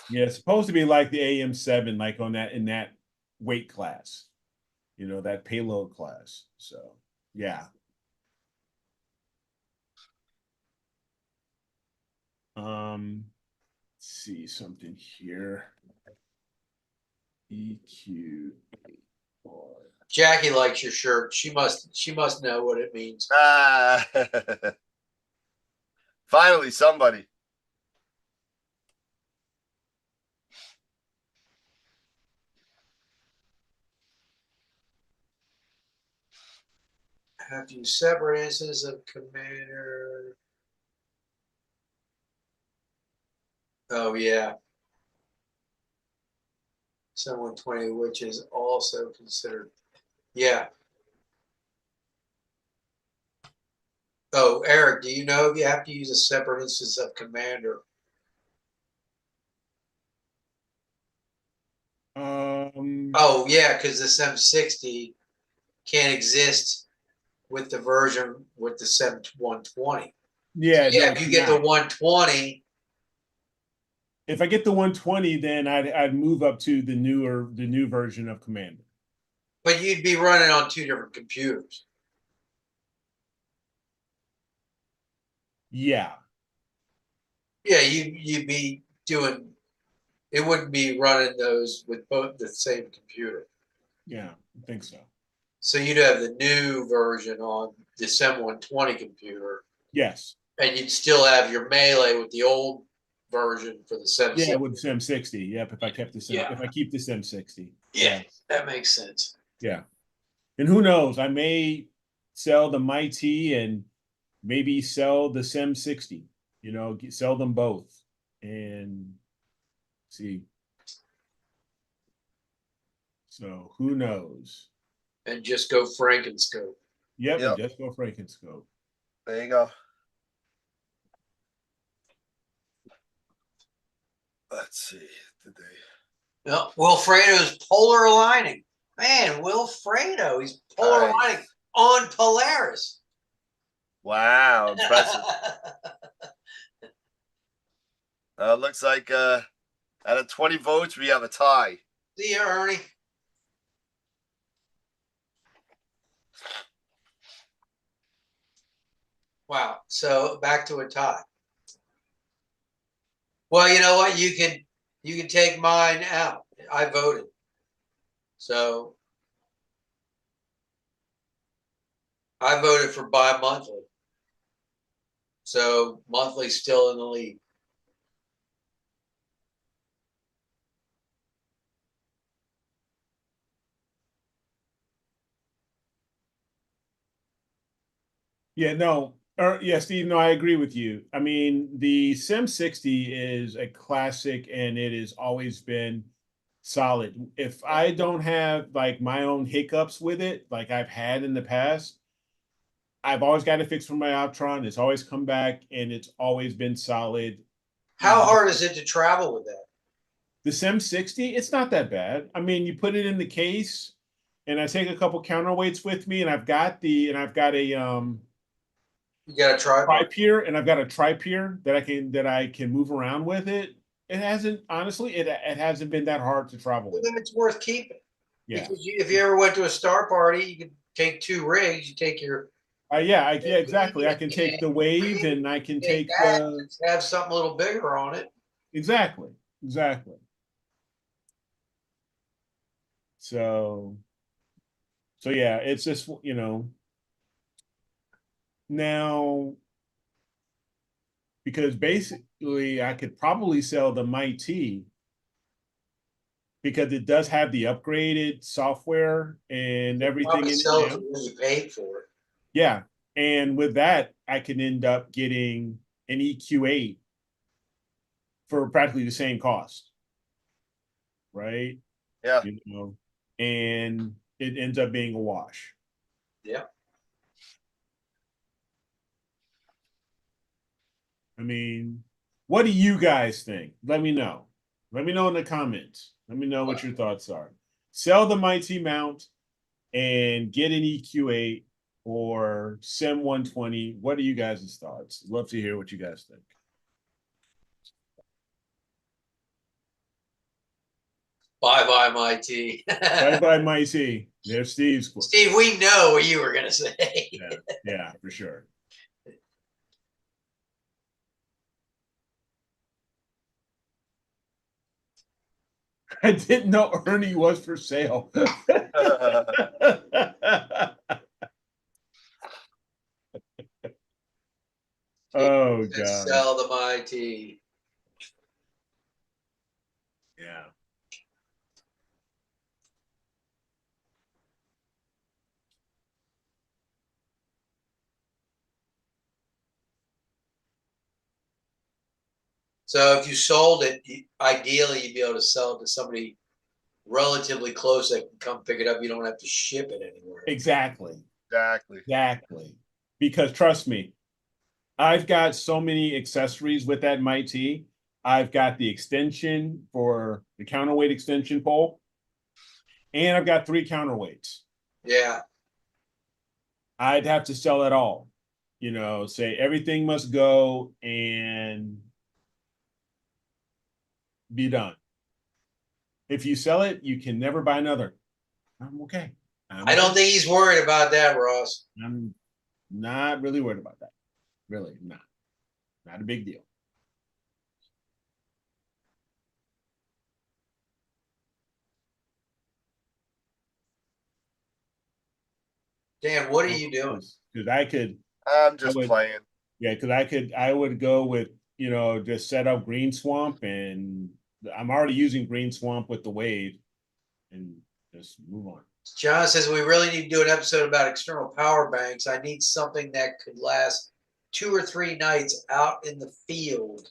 Yeah, it's supposed to be like the AM7, like on that in that weight class, that payload class. So yeah. Let's see something here. EQ. Jackie likes your shirt. She must know what it means. Ah, finally, somebody. Have to use separate instances of Commander. Oh yeah, 7120, which is also considered. Yeah. Oh, Eric, do you know if you have to use a separate instance of Commander? Oh yeah, because the 760 can't exist with the version with the 7120. Yeah, Yeah, no, if you get the 120. If I get the 120, then I'd move up to the new version of Commander. But you'd be running on two different computers. Yeah. Yeah, you'd be doing. It wouldn't be running those with both the same computer. Yeah, I think so. So you'd have the new version on the 7120 computer. Yes. And you'd still have your melee with the old version for the 760. Yeah, with Sim 60. Yep, if I kept the Sim, if I keep the Sim 60. Yeah, that makes sense. Yeah. And who knows? I may sell the Mighty and maybe sell the Sim 60. Sell them both and see. So who knows? And just go Frankenscope. Yep, and just go Frankenscope. There you go. Let's see. Did they? No, Wilfredo's polar aligning. Man, Wilfredo, he's polar aligning on Polaris. Wow, impressive. Looks like out of 20 votes, we have a tie. See you, Ernie. Wow. So back to a tie. Well, you know what? You can take mine out. I voted. So I voted for bi-monthly. So monthly's still in the lead. Yeah, no. Yeah, Steve, no, I agree with you. I mean, the Sim 60 is a classic and it has always been solid. If I don't have like my own hiccups with it, like I've had in the past, I've always got to fix for my Optron. It's always come back and it's always been solid. How hard is it to travel with that? The Sim 60, it's not that bad. I mean, you put it in the case and I take a couple counterweights with me and I've got a You got a tripod. tri-pier and I've got a tri-pier that I can move around with it. It hasn't honestly it hasn't been that hard to travel with. Then it's worth keeping. Yeah. Because if you ever went to a star party, you could take 2 rigs. You take your Yeah, exactly. I can take the wave and I can take have something a little bigger on it. Exactly. Exactly. So yeah, it's just, now, because basically I could probably sell the Mighty because it does have the upgraded software and everything Probably in it sell it now. for what you paid for it. Yeah. And with that, I can end up getting an EQ8 for practically the same cost. Right? Yeah. And it ends up being a wash. Yeah. I mean, what do you guys think? Let me know. Let me know in the comments. Let me know what your thoughts are. Sell the Mighty mount and get an EQ8 or Sim 120. What are you guys' thoughts? Love to hear what you guys think. Bye, Mighty. Bye, Mighty. There's Steve's quote. Steve, we know what you were going to say. Yeah, for sure. I didn't know Ernie was for sale. Oh, God. Sell the Mighty. Yeah. So if you sold it, ideally you'd be able to sell it to somebody relatively close that can come pick it up. You don't have to ship it anywhere. Exactly. Exactly. Because trust me, I've got so many accessories with that Mighty. I've got the extension for the counterweight extension pole, and I've got 3 counterweights. Yeah. I'd have to sell it all. Say everything must go and be done. If you sell it, you can never buy another. I'm okay. I don't think he's worried about that, Ross. I'm not really worried about that. Really, not. Not a big deal. Dan, what are you doing? Because I could. I'm just playing. Yeah, because I would go with, just set up Green Swamp, and I'm already using Green Swamp with the wave, and just move on. John says we really need to do an episode about external power banks. I need something that could last 2 or 3 nights out in the field.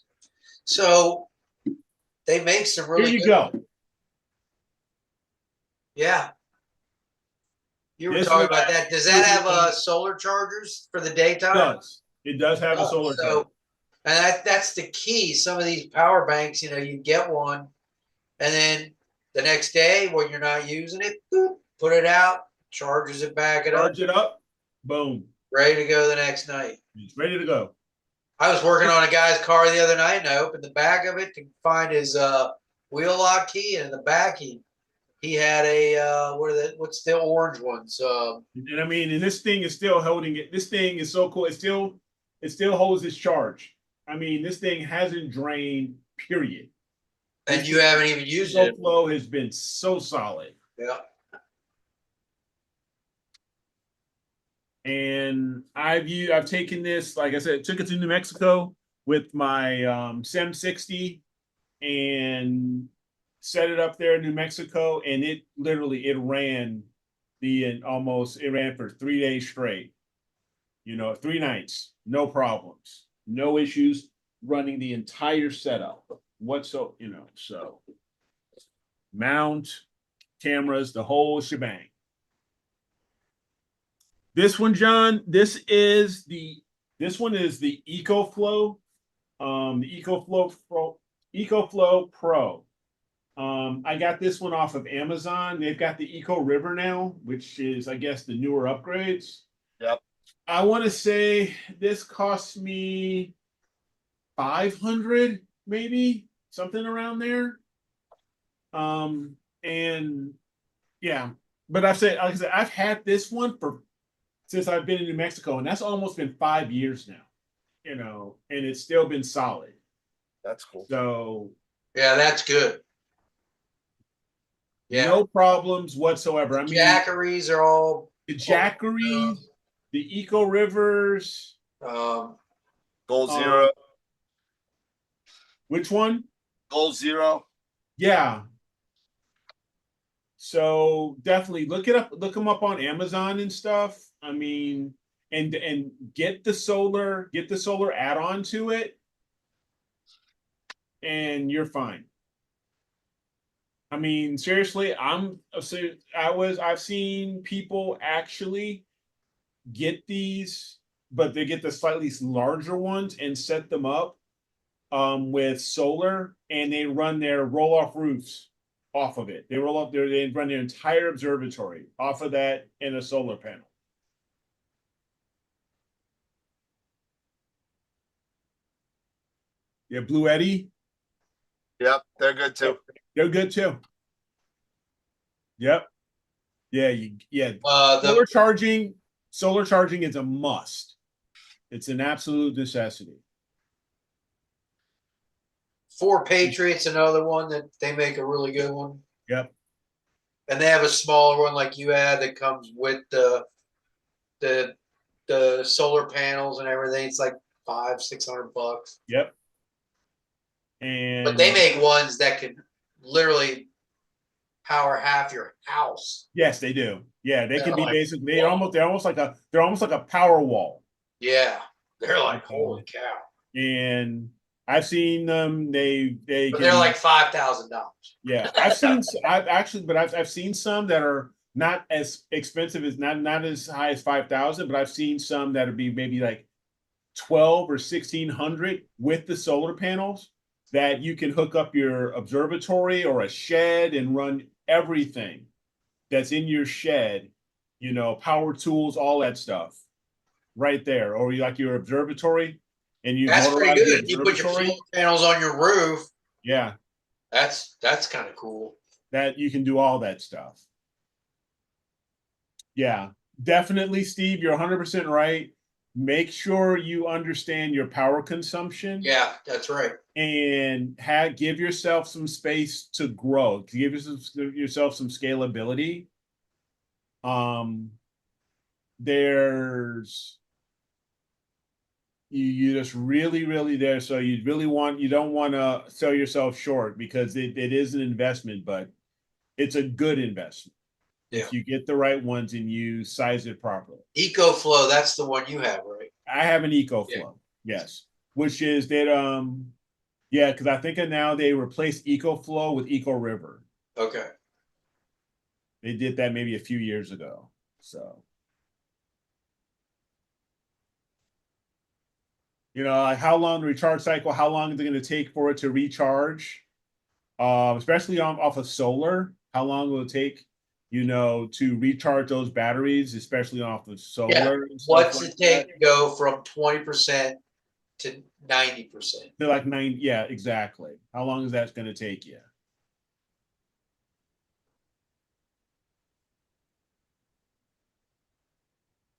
So they make some really Here you good go. Yeah. You were This talking one- about that. Does that have solar chargers for the daytime? It does have a solar charger. And that's the key. Some of these power banks, you get one, and then the next day when you're not using it, boop, put it out, charges it back it up. Charge it up, boom. Ready to go the next night. It's ready to go. I was working on a guy's car the other night, and I opened the back of it to find his wheel lock key, and in the back he had a what's the orange ones? And I mean, and this thing is still holding it. This thing is so cool. It still holds its charge. I mean, this thing hasn't drained, period. And you haven't even used it. Flow has been so solid. Yeah. And I've taken this, like I said, took it to New Mexico with my Sim 60 and set it up there in New Mexico, and it ran it ran for 3 days straight. 3 nights, no problems, no issues running the entire setup. So mount, cameras, the whole shebang. This one, John, this one is the EcoFlow, the EcoFlow Pro. I got this one off of Amazon. They've got the Eco River now, which is, I guess, the newer upgrades. Yep. I want to say this cost me $500, maybe something around there. And yeah, but like I said, I've had this one since I've been in New Mexico, and that's almost been 5 years now. And it's still been solid. That's cool. So Yeah, that's good. Yeah. no problems whatsoever. I mean, Jackeries are all the Jackeries, the Eco Rivers. Goal Zero. Which one? Goal Zero. Yeah. So definitely look them up on Amazon and stuff. I mean, and get the solar add-on to it, and you're fine. I mean, seriously, I've seen people actually get these, but they get the slightly larger ones and set them up with solar, and they run their roll-off roofs off of it. They run their entire observatory off of that in a solar panel. Yeah, Blue Eddy. Yep, they're good too. They're good too. Yep. Yeah, solar charging is a must. It's an absolute necessity. Four Patriots, another one that they make a really good one. Yep. And they have a smaller one like you had that comes with the solar panels and everything. It's like $500-600. Yep. And but they make ones that can literally power half your house. Yes, they do. Yeah, they can be like, basically they're almost like a power wall. Yeah, they're like holy cow. And I've seen them. They're like $5,000. Yeah, I've seen some that are not as expensive as not as high as 5,000, but I've seen some that would be maybe like 12 or 1,600 with the solar panels that you can hook up your observatory or a shed and run everything that's in your shed, power tools, all that stuff right there, or like your observatory, and you that's pretty good. You put your solar panels on your roof. Yeah, that's kind of cool. That you can do all that stuff. Yeah, definitely, Steve. You're 100% right. Make sure you understand your power consumption. Yeah, that's right. And give yourself some space to grow. Give yourself some scalability. There's you just really there. So you don't want to sell yourself short because it is an investment, but it's a good investment. Yeah. If you get the right ones and you size it properly. EcoFlow, that's the one you have, right? I have an EcoFlow, yes. Which is that because I think now they replaced EcoFlow with Eco River. Okay. They did that maybe a few years ago. So like how long the recharge cycle, how long is it going to take for it to recharge? Especially off of solar, how long will it take? To recharge those batteries, especially off of solar. Yeah. What's it take to go from 20% to 90%? They're like 90. Yeah, exactly. How long is that going to take you?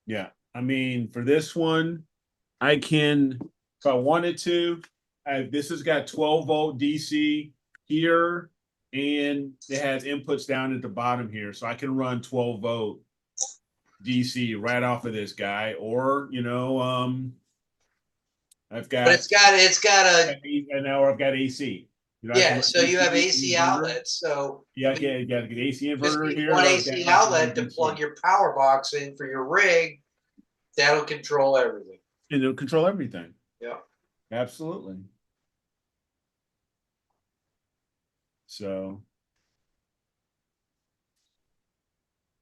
Yeah. I mean, for this one, I can, if I wanted to, this has got 12-volt DC here, and it has inputs down at the bottom here. So I can run 12-volt DC right off of this guy, or I've got. But it's got a. And now I've got AC. So you have AC outlets. So you got to get AC inverter here. One AC outlet to plug your power box in for your rig. That'll control everything. And it'll control everything. Yeah, absolutely. So.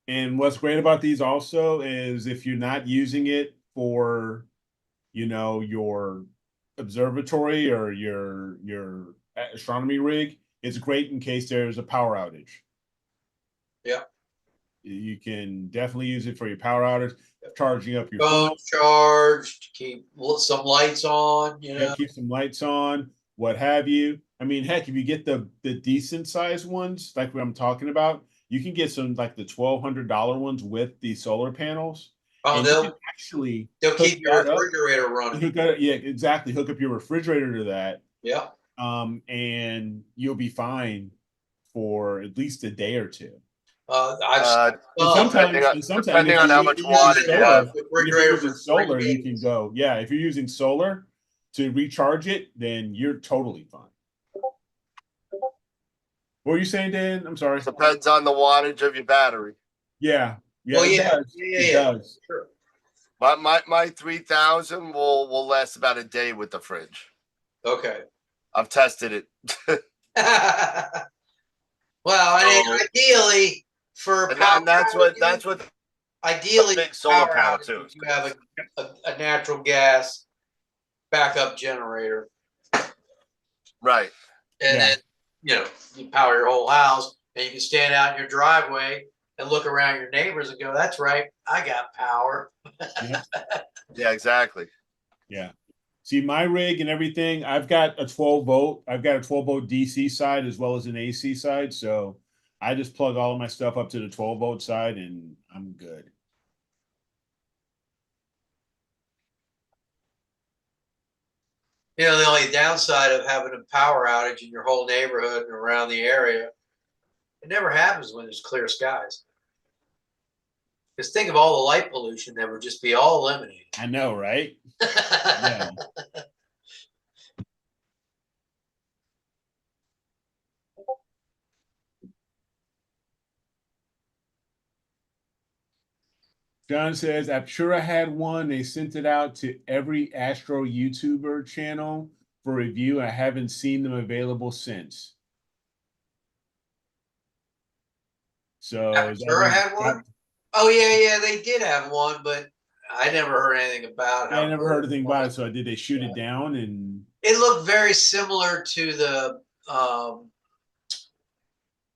And what's great about these also is if you're not using it for, your observatory or your astronomy rig, it's great in case there's a power outage. Yeah. You can definitely use it for your power outage, charging up your phone charged, keep some lights on, keep some lights on, what have you. I mean, heck, if you get the decent size ones, like what I'm talking about, you can get some like the $1,200 ones with the solar panels. Oh, they'll keep your refrigerator running. Yeah, exactly. Hook up your refrigerator to that. Yeah. And you'll be fine for at least a day or two. I've And sometimes, and depending on how much if you're using wattage you solar, have. and if you're refrigerator using for 3 solar, you can days. go. Yeah, if you're using solar to recharge it, then you're totally fine. What were you saying, Dan? I'm sorry. Depends on the wattage of your battery. Yeah, yeah, Well, it yeah, does. yeah, It yeah, does. sure. My 3000 will last about a day with the fridge. Okay. I've tested it. Well, I mean, ideally for power, and that's what ideally big solar power panel outage, too. you have a natural gas backup generator, Right. and Yeah. then you power your whole house, and you can stand out in your driveway and look around your neighbors and go, "That's right, I got power." Yep. Yeah, exactly. Yeah. See, my rig and everything, I've got a 12 volt. I've got a 12 volt DC side as well as an AC side. So I just plug all of my stuff up to the 12 volt side and I'm good. The only downside of having a power outage in your whole neighborhood and around the area, it never happens when there's clear skies. Because think of all the light pollution that would just be all eliminated. I know, right? Yeah. John says, I'm sure I had one. They sent it out to every Astro YouTuber channel for review. I haven't seen them available since. So I'm sure I had one. Oh yeah, they did have one, but I never heard anything about yeah, I how never good heard it anything about it. was. So did they shoot it down? And It looked very similar to the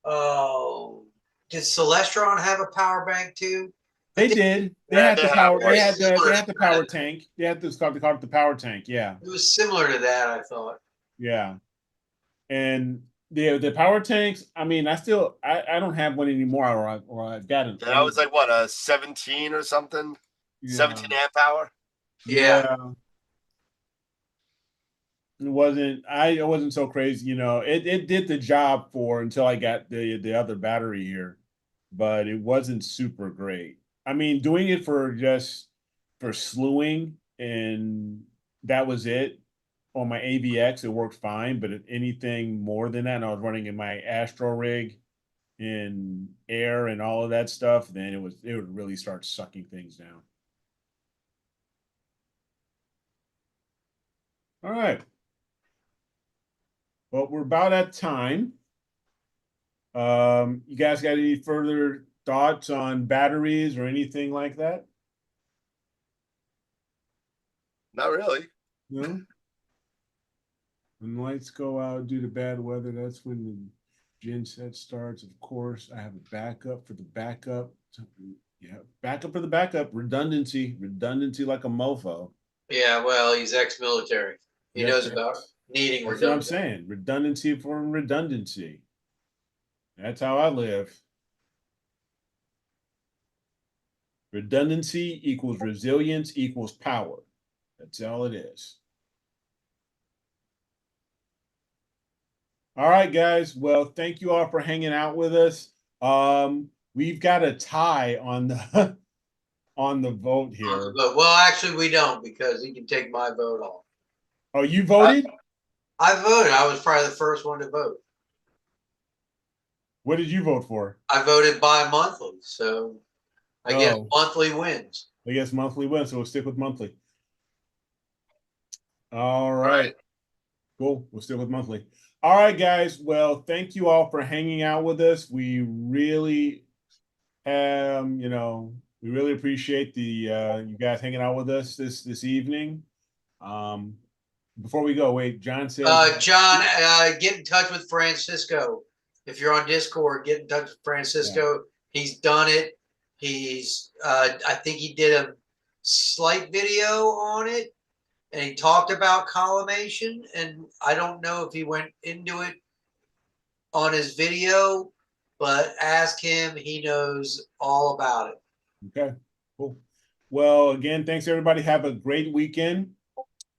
oh, did Celestron have a power bank too? I they think did. They Yeah, had they the have power. very They one. had the similar they to had the that. power tank. They had this called the power tank. Yeah, It was similar to that, I thought. yeah. And the power tanks. I mean, I don't have one anymore, or I've got an That old. was like what, a 17 or something? Yeah, 17 amp hour? Yeah. yeah. It wasn't so crazy, it did the job for until I got the other battery here, but it wasn't super great. I mean, doing it for just for slewing and that was it. On my AVX, it worked fine, but if anything more than that, and I was running in my Astro rig in air and all of that stuff, then it would really start sucking things down. All right. Well, we're about at time. You guys got any further thoughts on batteries or anything like that? Not really. No. When the lights go out due to bad weather, that's when the gen set starts. Of course, I have a backup for the backup. Yeah, backup for the backup. Redundancy like a mofo. Yeah, well, he's ex-military. He Yes, knows about needing that's what I'm redundancy. saying. Redundancy for redundancy. That's how I live. Redundancy equals resilience equals power. That's all it is. All right, guys. Well, thank you all for hanging out with us. We've got a tie on the on the vote here. Well, actually, we don't because he can take my vote off. Oh, you voted? I voted. I was probably the first one to vote. What did you vote for? I voted bi-monthly, so I guess monthly wins. I guess monthly wins, so we'll stick with monthly. All right. All right. Cool. We'll stick with monthly. All right, guys. Well, thank you all for hanging out with us. We really we really appreciate the you guys hanging out with us this evening. Before we go, wait, John says John, get in touch with Francisco. If you're on Discord, get in touch with Francisco. Yeah. He's done it. He's I think he did a slight video on it and he talked about collimation, and I don't know if he went into it on his video, but ask him. He knows all about it. Okay, cool. Well, again, thanks everybody. Have a great weekend.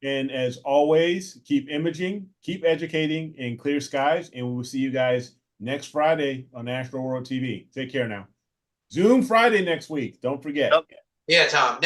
And as always, keep imaging, keep educating in clear skies, and we will see you guys next Friday on Astroworld TV. Take care now. Zoom Friday next week. Don't forget. Yep. Yeah, Tom.